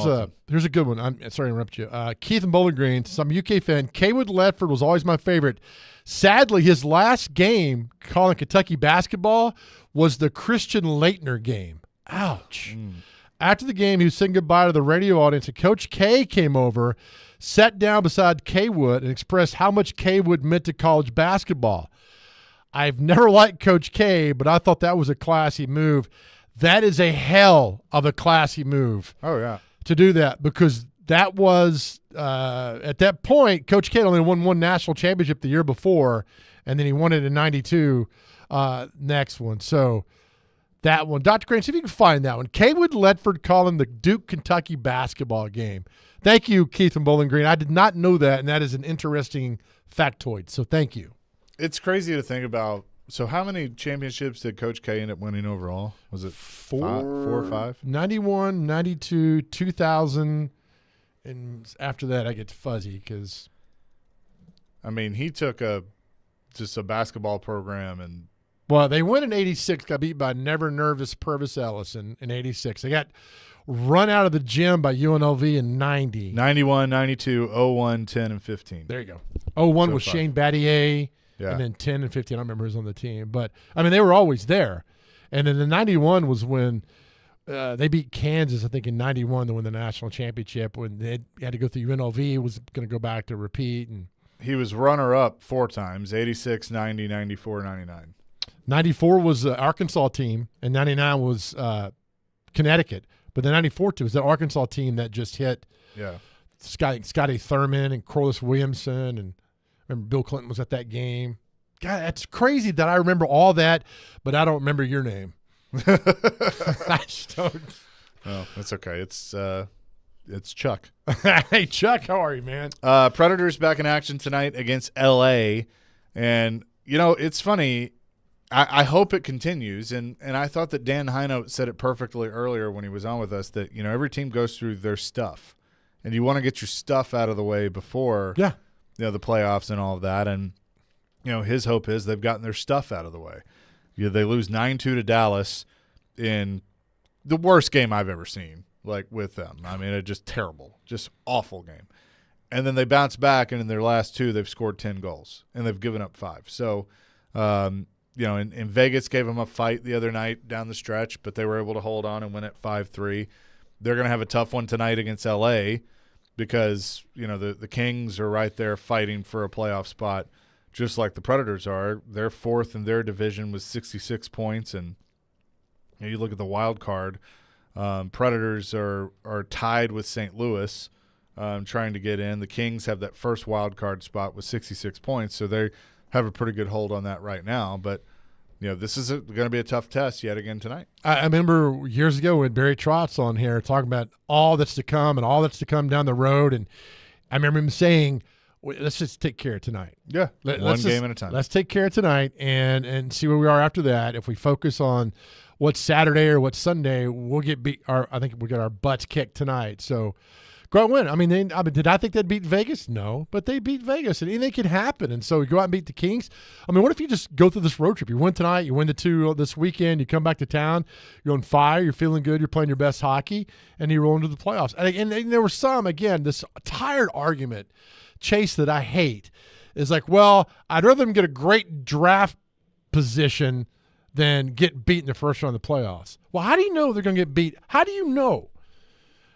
Here's a good one. I'm sorry to interrupt you. Keith and Bowling Green, I'm a UK fan. Kaywood Ledford was always my favorite. Sadly, his last game calling Kentucky basketball was the Christian Laettner game. Ouch. After the game, he was saying goodbye to the radio audience, and Coach K came over, sat down beside Kaywood, and expressed how much Kaywood meant to college basketball. I've never liked Coach K, but I thought that was a classy move. That is a hell of a classy move. Oh, yeah. To do that, because that was at that point, Coach K only won 1 national championship the year before, and then he won it in 92 next one. So that one. Dr. Crane, see if you can find that one. Kaywood Ledford calling the Duke-Kentucky basketball game. Thank you, Keith and Bowling Green. I did not know that, and that is an interesting factoid, so thank you. It's crazy to think about. So how many championships did Coach K end up winning overall? Was it 4 or 5? 91, 92, 2000, and after that I get fuzzy because – I mean, he took just a basketball program and – Well, they went in 86, got beat by Never Nervous Purvis Ellison in 86. They got run out of the gym by UNLV in 90. 91, 92, 01, 10, and 15. There you go. 01 was Shane Battier. Yeah. And then 10 and 15, I don't remember who's on the team. But, I mean, they were always there. And then the 91 was when they beat Kansas, I think, in 91 to win the national championship when they had to go through UNLV, was going to go back to repeat. And he was runner-up 4 times, 86, 90, 94, 99. 94 was the Arkansas team, and 99 was Connecticut. But the 94 was the Arkansas team that just hit Scotty Thurman and Corliss Williamson, and remember Bill Clinton was at that game. God, that's crazy that I remember all that, but I don't remember your name. I just don't. Oh, that's okay. It's Chuck. Hey, Chuck, how are you, man? Predators back in action tonight against L.A., and, you know, it's funny. I hope it continues, and I thought that Dan Heino said it perfectly earlier when he was on with us that, you know, every team goes through their stuff, and you want to get your stuff out of the way before the playoffs and all of that. And, you know, his hope is they've gotten their stuff out of the way. You know, they lose 9-2 to Dallas in the worst game I've ever seen, like, with them. I mean, it's just terrible, just awful game. And then they bounce back, and in their last 2, they've scored 10 goals, and they've given up 5. So, you know, in Vegas gave them a fight the other night down the stretch, but they were able to hold on and win at 5-3. They're going to have a tough one tonight against L.A. because, you know, the Kings are right there fighting for a playoff spot just like the Predators are. They're 4th in their division with 66 points. And you look at the wild card, Predators are tied with St. Louis trying to get in. The Kings have that first wild card spot with 66 points, so they have a pretty good hold on that right now. But, you know, this is going to be a tough test yet again tonight. I remember years ago when Barry Trotz on here talking about all that's to come and all that's to come down the road, and I remember him saying, let's just take care of tonight. Yeah, one game at a time. Let's take care of tonight and see where we are after that. If we focus on what's Saturday or what's Sunday, we'll get I think we'll get our butts kicked tonight. So Go out and win. I mean, did I think they'd beat Vegas? No, but they beat Vegas, and anything could happen. And so you go out and beat the Kings. I mean, what if you just go through this road trip? You win tonight, you win the 2 this weekend, you come back to town, you're on fire, you're feeling good, you're playing your best hockey, and you roll into the playoffs. And there was some, again, this tired argument, Chase, that I hate is like, well, I'd rather them get a great draft position than get beat in the first round of the playoffs. Well, how do you know they're going to get beat? How do you know?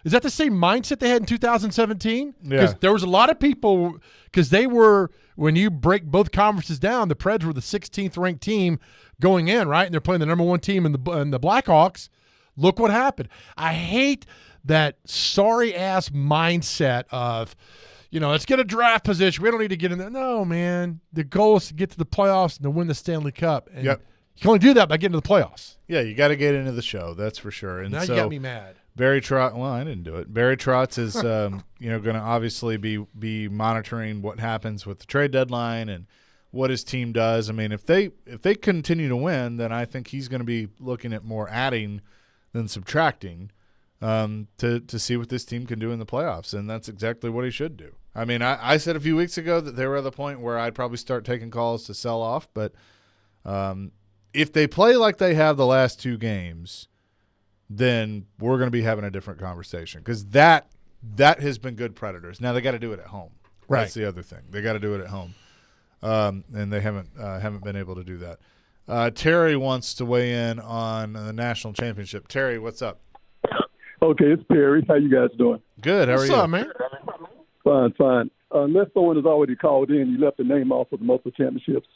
Is that the same mindset they had in 2017? Because there was a lot of people, because they were, when you break both conferences down, the Preds were the 16th ranked team going in, right? And they're playing the number 1 team in the Blackhawks. Look what happened. I hate that sorry-ass mindset of, let's get a draft position. We don't need to get in there. No, man. The goal is to get to the playoffs and to win the Stanley Cup. And you can only do that by getting to the playoffs. Yeah, you got to get into the show. That's for sure. And now you got me mad. Barry Trotz. Well, I didn't do it. Barry Trotz is, going to obviously be monitoring what happens with the trade deadline and what his team does. I mean, if they continue to win, then I think he's going to be looking at more adding than subtracting to see what this team can do in the playoffs, and that's exactly what he should do. I mean, I said a few weeks ago that they were at the point where I'd probably start taking calls to sell off, but if they play like they have the last 2 games, then we're going to be having a different conversation because that has been good Predators. Now they got to do it at home. Right. That's the other thing. They got to do it at home, and they haven't been able to do that. Terry wants to weigh in on the national championship. Terry, what's up? Okay, it's Perry. How you guys doing? Good. How are you? What's up, man? Fine. Unless someone has already called in, you left the name off of the multiple championships.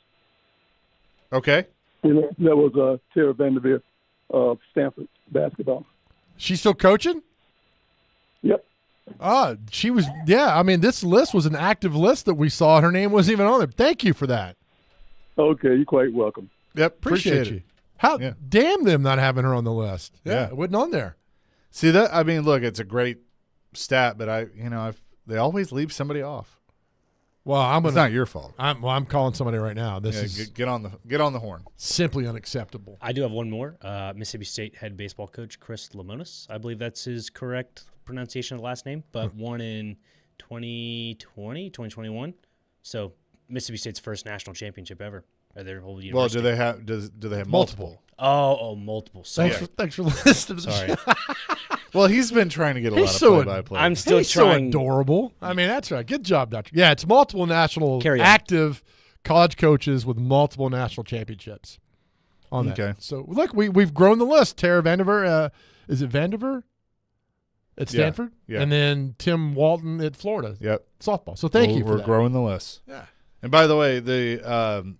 Okay. That was Tara Vanderveer of Stanford basketball. She's still coaching? Yep. She was. Yeah, I mean, this list was an active list that we saw. Her name wasn't even on there. Thank you for that. Okay, you're quite welcome. Yep, appreciate you. How damn them not having her on the list. Yeah, it wasn't on there. See that? I mean, look, it's a great stat, but they always leave somebody off. Well, it's not your fault. I'm calling somebody right now. This is get on the horn. Simply unacceptable. I do have one more. Mississippi State head baseball coach Chris Lemonis. I believe that's his correct pronunciation of the last name, but won in 2021. So Mississippi State's first national championship ever at their whole university. Well, do they have multiple? Oh, multiple. Sorry. Thanks for listening. Sorry. Well, he's been trying to get a lot of play-by-play. I'm still He's trying. So adorable. I mean, that's right. Good job, Doctor. Yeah, it's multiple national active college coaches with multiple national championships on that. Okay. So, look, we've grown the list. Tara Vanderveer, is it Vanderveer at Stanford? Yeah. And then Tim Walton at Florida. Yep. Softball. So thank you for We're that. growing the list. Yeah. And by the way, the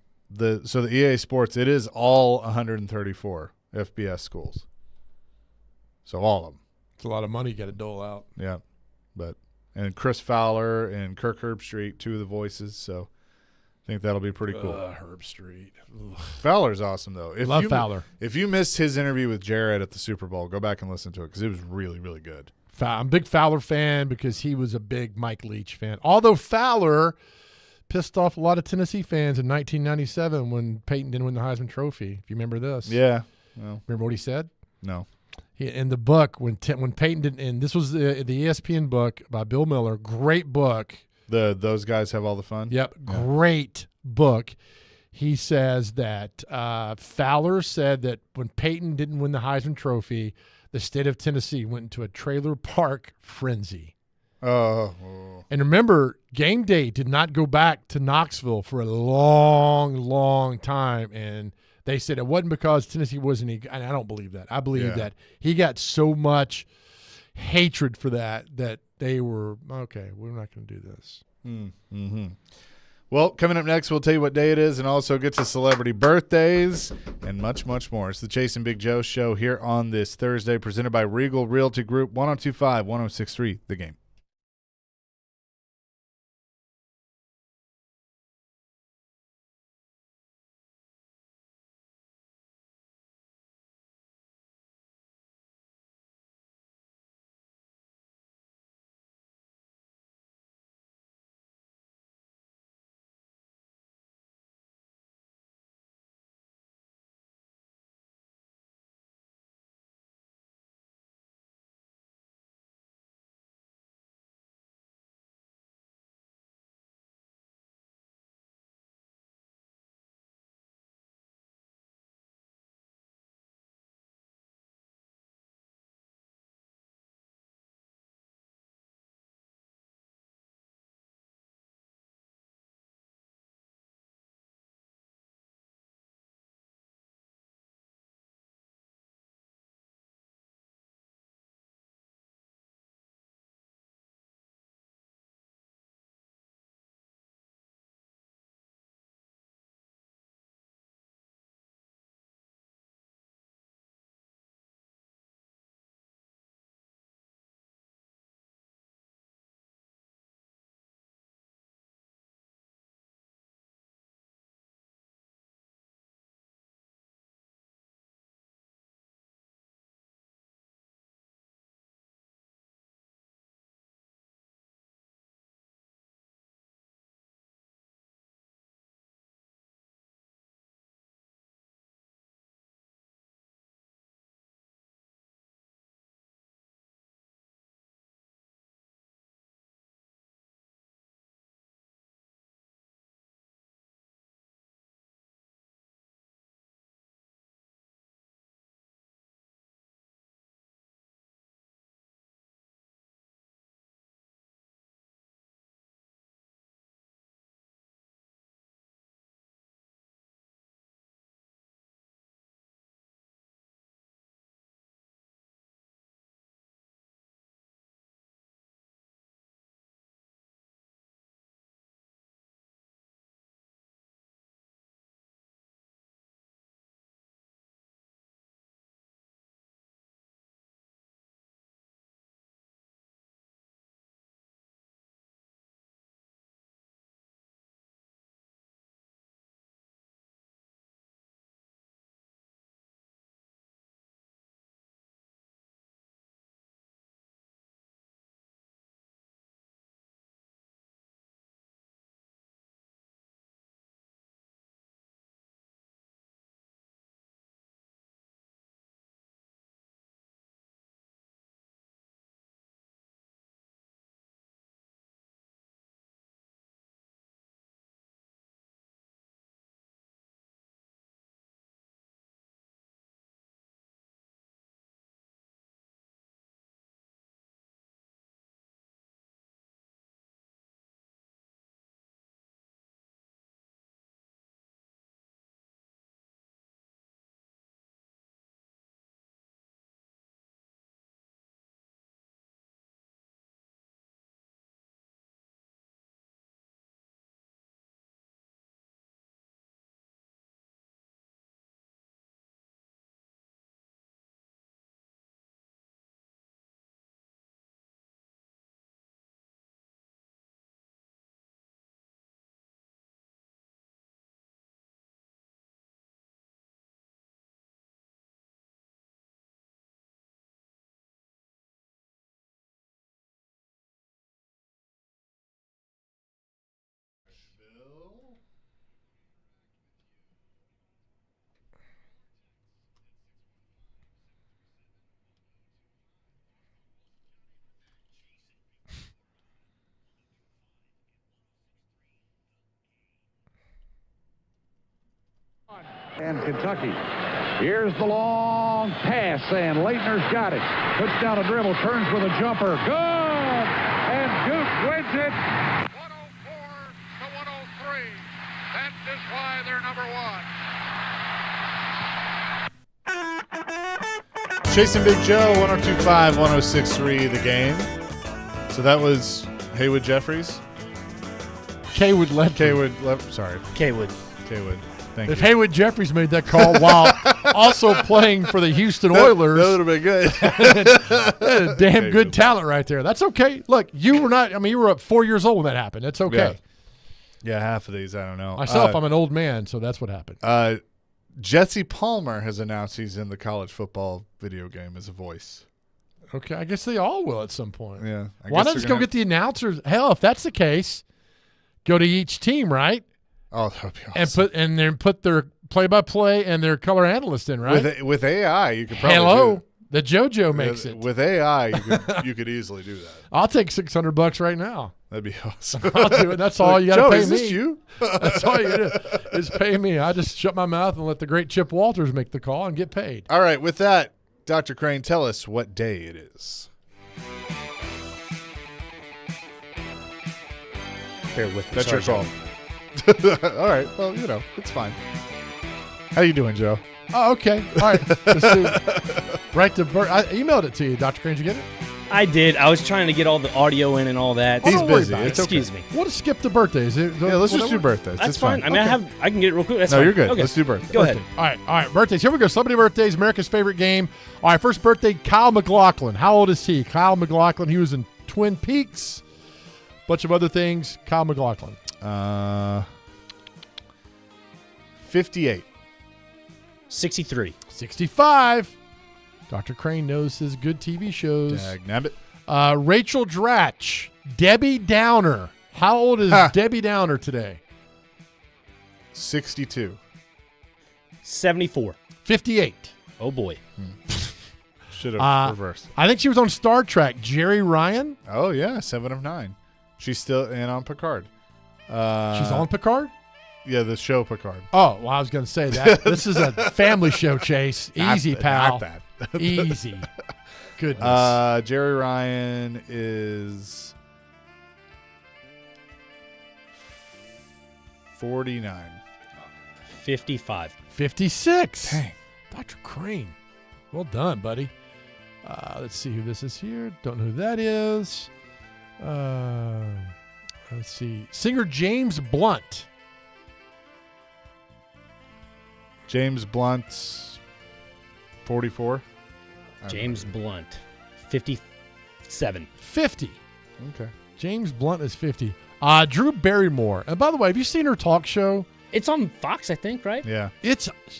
EA Sports, it is all 134 FBS schools. So all of them. It's a lot of money you got to dole out. Yeah. And Chris Fowler and Kirk Herbstreit, 2 of the voices. So I think that'll be pretty cool. Herbstreit. Fowler's awesome, though. Love Fowler. If you missed his interview with Jared at the Super Bowl, go back and listen to it because it was really, really good. I'm a big Fowler fan because he was a big Mike Leach fan. Although Fowler pissed off a lot of Tennessee fans in 1997 when Peyton didn't win the Heisman Trophy. If you remember this. Yeah. Well, remember what he said? No. In the book, when Peyton didn't, and this was the ESPN book by Bill Miller, great book. Those guys have all the fun? Yep, great book. He says that Fowler said that when Peyton didn't win the Heisman Trophy, the state of Tennessee went into a trailer park frenzy. Oh. And remember, game day did not go back to Knoxville for a long, long time, and they said it wasn't because Tennessee wasn't – and I don't believe that. I believe that he got so much hatred for that they were, okay, we're not going to do this. Mm-hmm. Well, coming up next, we'll tell you what day it is and also get to celebrity birthdays and much, much more. It's the Chase and Big Joe show here on this Thursday, presented by Regal Realty Group, 102.5, 106.3, The Game. And Kentucky. Here's the long pass, and Leitner's got it. Puts down a dribble, turns with a jumper. Good! And Duke wins it. 104-103. That is why they're number one. Chasing Big Joe, 102.5, 106.3 The Game. So that was Haywood Jeffries. Kaywood sorry. Kaywood. Thank if you. Haywood Jeffries made that call while also playing for the Houston Oilers, that would have been good. Damn good talent right there. That's okay. Look, you were 4 years old when that happened. It's okay. Yeah, half of these, I don't know. Myself, I'm an old man, so that's what happened. Jesse Palmer has announced he's in the college football video game as a voice. Okay, I guess they all will at some point. Yeah. Why not just go get the announcers? Hell, if that's the case, go to each team, right? Oh, that would be awesome. And put their play-by-play and their color analyst in, right? With AI, you could probably do the JoJo makes it. With AI, you could easily do that. I'll take $600 right now. That'd be awesome. I'll do it. That's all you got to pay is me. This you? That's all you got to do is pay me. I just shut my mouth and let the great Chip Walters make the call and get paid. All right. With that, Dr. Crane, tell us what day it is. Bear with me. That's your call. All right. Well, it's fine. How you doing, Joe? Oh, okay. All right. Right to Bert. I emailed it to you, Dr. Crane. Did you get it? I did. I was trying to get all the audio in and all that. He's busy. Excuse me. We'll just skip the birthdays. Let's just do birthdays. That's it's fine. I mean, I can get it real quick. That's no, fine. You're good. Okay. Let's do birthdays. Go ahead. All right. Birthdays. Here we go. Celebrity birthdays. America's favorite game. All right. First birthday, Kyle MacLachlan. How old is he? Kyle MacLachlan. He was in Twin Peaks. Bunch of other things. Kyle MacLachlan. 58. 63. 65. Dr. Crane knows his good TV shows. Dagnabbit. Rachel Dratch. Debbie Downer. How old is Debbie Downer today? 62. 74. 58. Oh, boy. Should have reversed. I think she was on Star Trek. Jerry Ryan. Oh, yeah. 7 of 9. She's still in on Picard. She's on Picard? Yeah, the show Picard. Oh, well, I was going to say that. This is a family show, Chase. Easy, pal. Not that. Easy. Goodness. Jerry Ryan is 49. 55. 56. Dang. Dr. Crane. Well done, buddy. Let's see who this is here. Don't know who that is. Let's see. Singer James Blunt. James Blunt, 44. James Blunt, 57. 50. Okay. James Blunt is 50. Drew Barrymore. And by the way, have you seen her talk show? It's on Fox, I think, right? Yeah.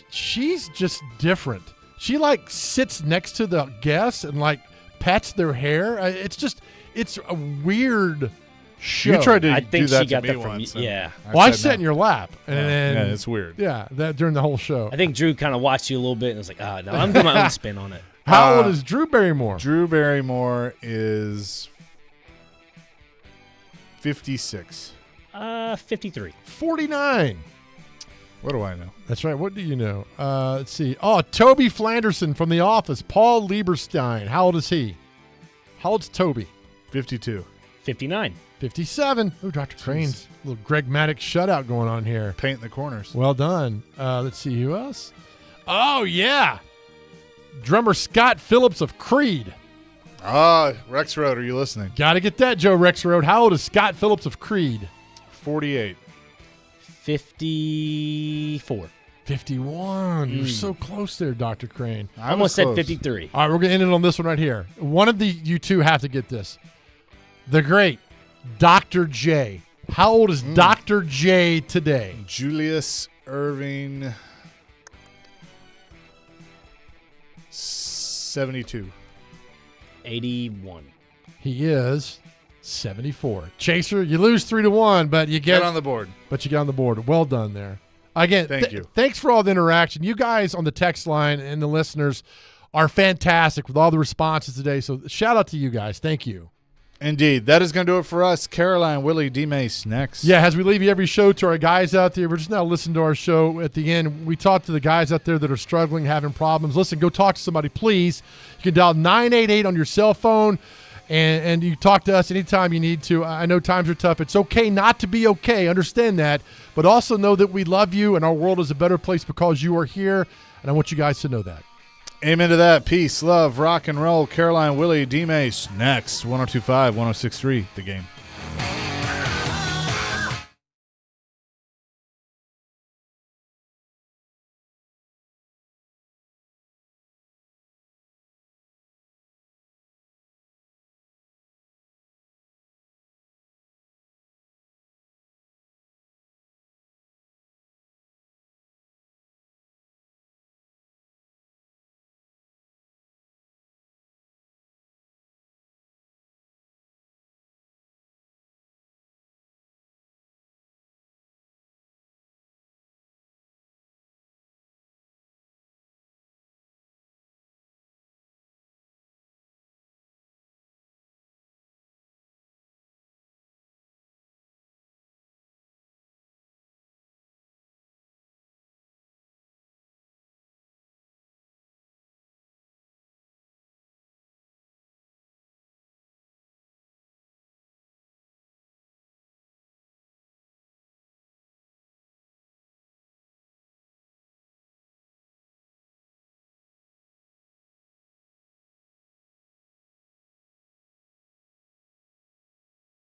She's just different. She sits next to the guests and pats their hair. It's a weird show. You tried to I do think that she to got me that from once. yeah. Well, I sat in your lap. And yeah, it's weird. Yeah, that during the whole show. I think Drew kind of watched you a little bit and was like, no, I'm doing my own spin on it. How old is Drew Barrymore? Drew Barrymore is 56. 53. 49. What do I know? That's right. What do you know? Let's see. Oh, Toby Flanderson from The Office. Paul Lieberstein. How old is he? How old's Toby? 52. 59. 57. Oh, Dr. Crane's little Greg Maddux shutout going on here. Painting the corners. Well done. Let's see who else. Oh, yeah. Drummer Scott Phillips of Creed. Rex Road, are you listening? Got to get that, Joe Rex Road. How old is Scott Phillips of Creed? 48. 54. 51. You're so close there, Dr. Crane. I almost said 53. All right, we're going to end it on this one right here. One of you two have to get this. The great Dr. J. How old is Dr. J today? Julius Irving, 72. 81. He is 74. Chaser, you lose 3-1, but you get on the board. But you get on the board. Well done there. Again, thank you. Thanks for all the interaction. You guys on the text line and the listeners are fantastic with all the responses today. So shout out to you guys. Thank you. Indeed. That is going to do it for us. Caroline, Willie, D. Mace next. Yeah, as we leave you every show to our guys out there, we're just now listening to our show at the end. We talk to the guys out there that are struggling, having problems. Listen, go talk to somebody, please. You can dial 988 on your cell phone, and you talk to us anytime you need to. I know times are tough. It's okay not to be okay. Understand that. But also know that we love you, and our world is a better place because you are here, and I want you guys to know that. Amen to that. Peace, love, rock and roll. Caroline, Willie, D. Mace next. 102.5, 106.3, The Game.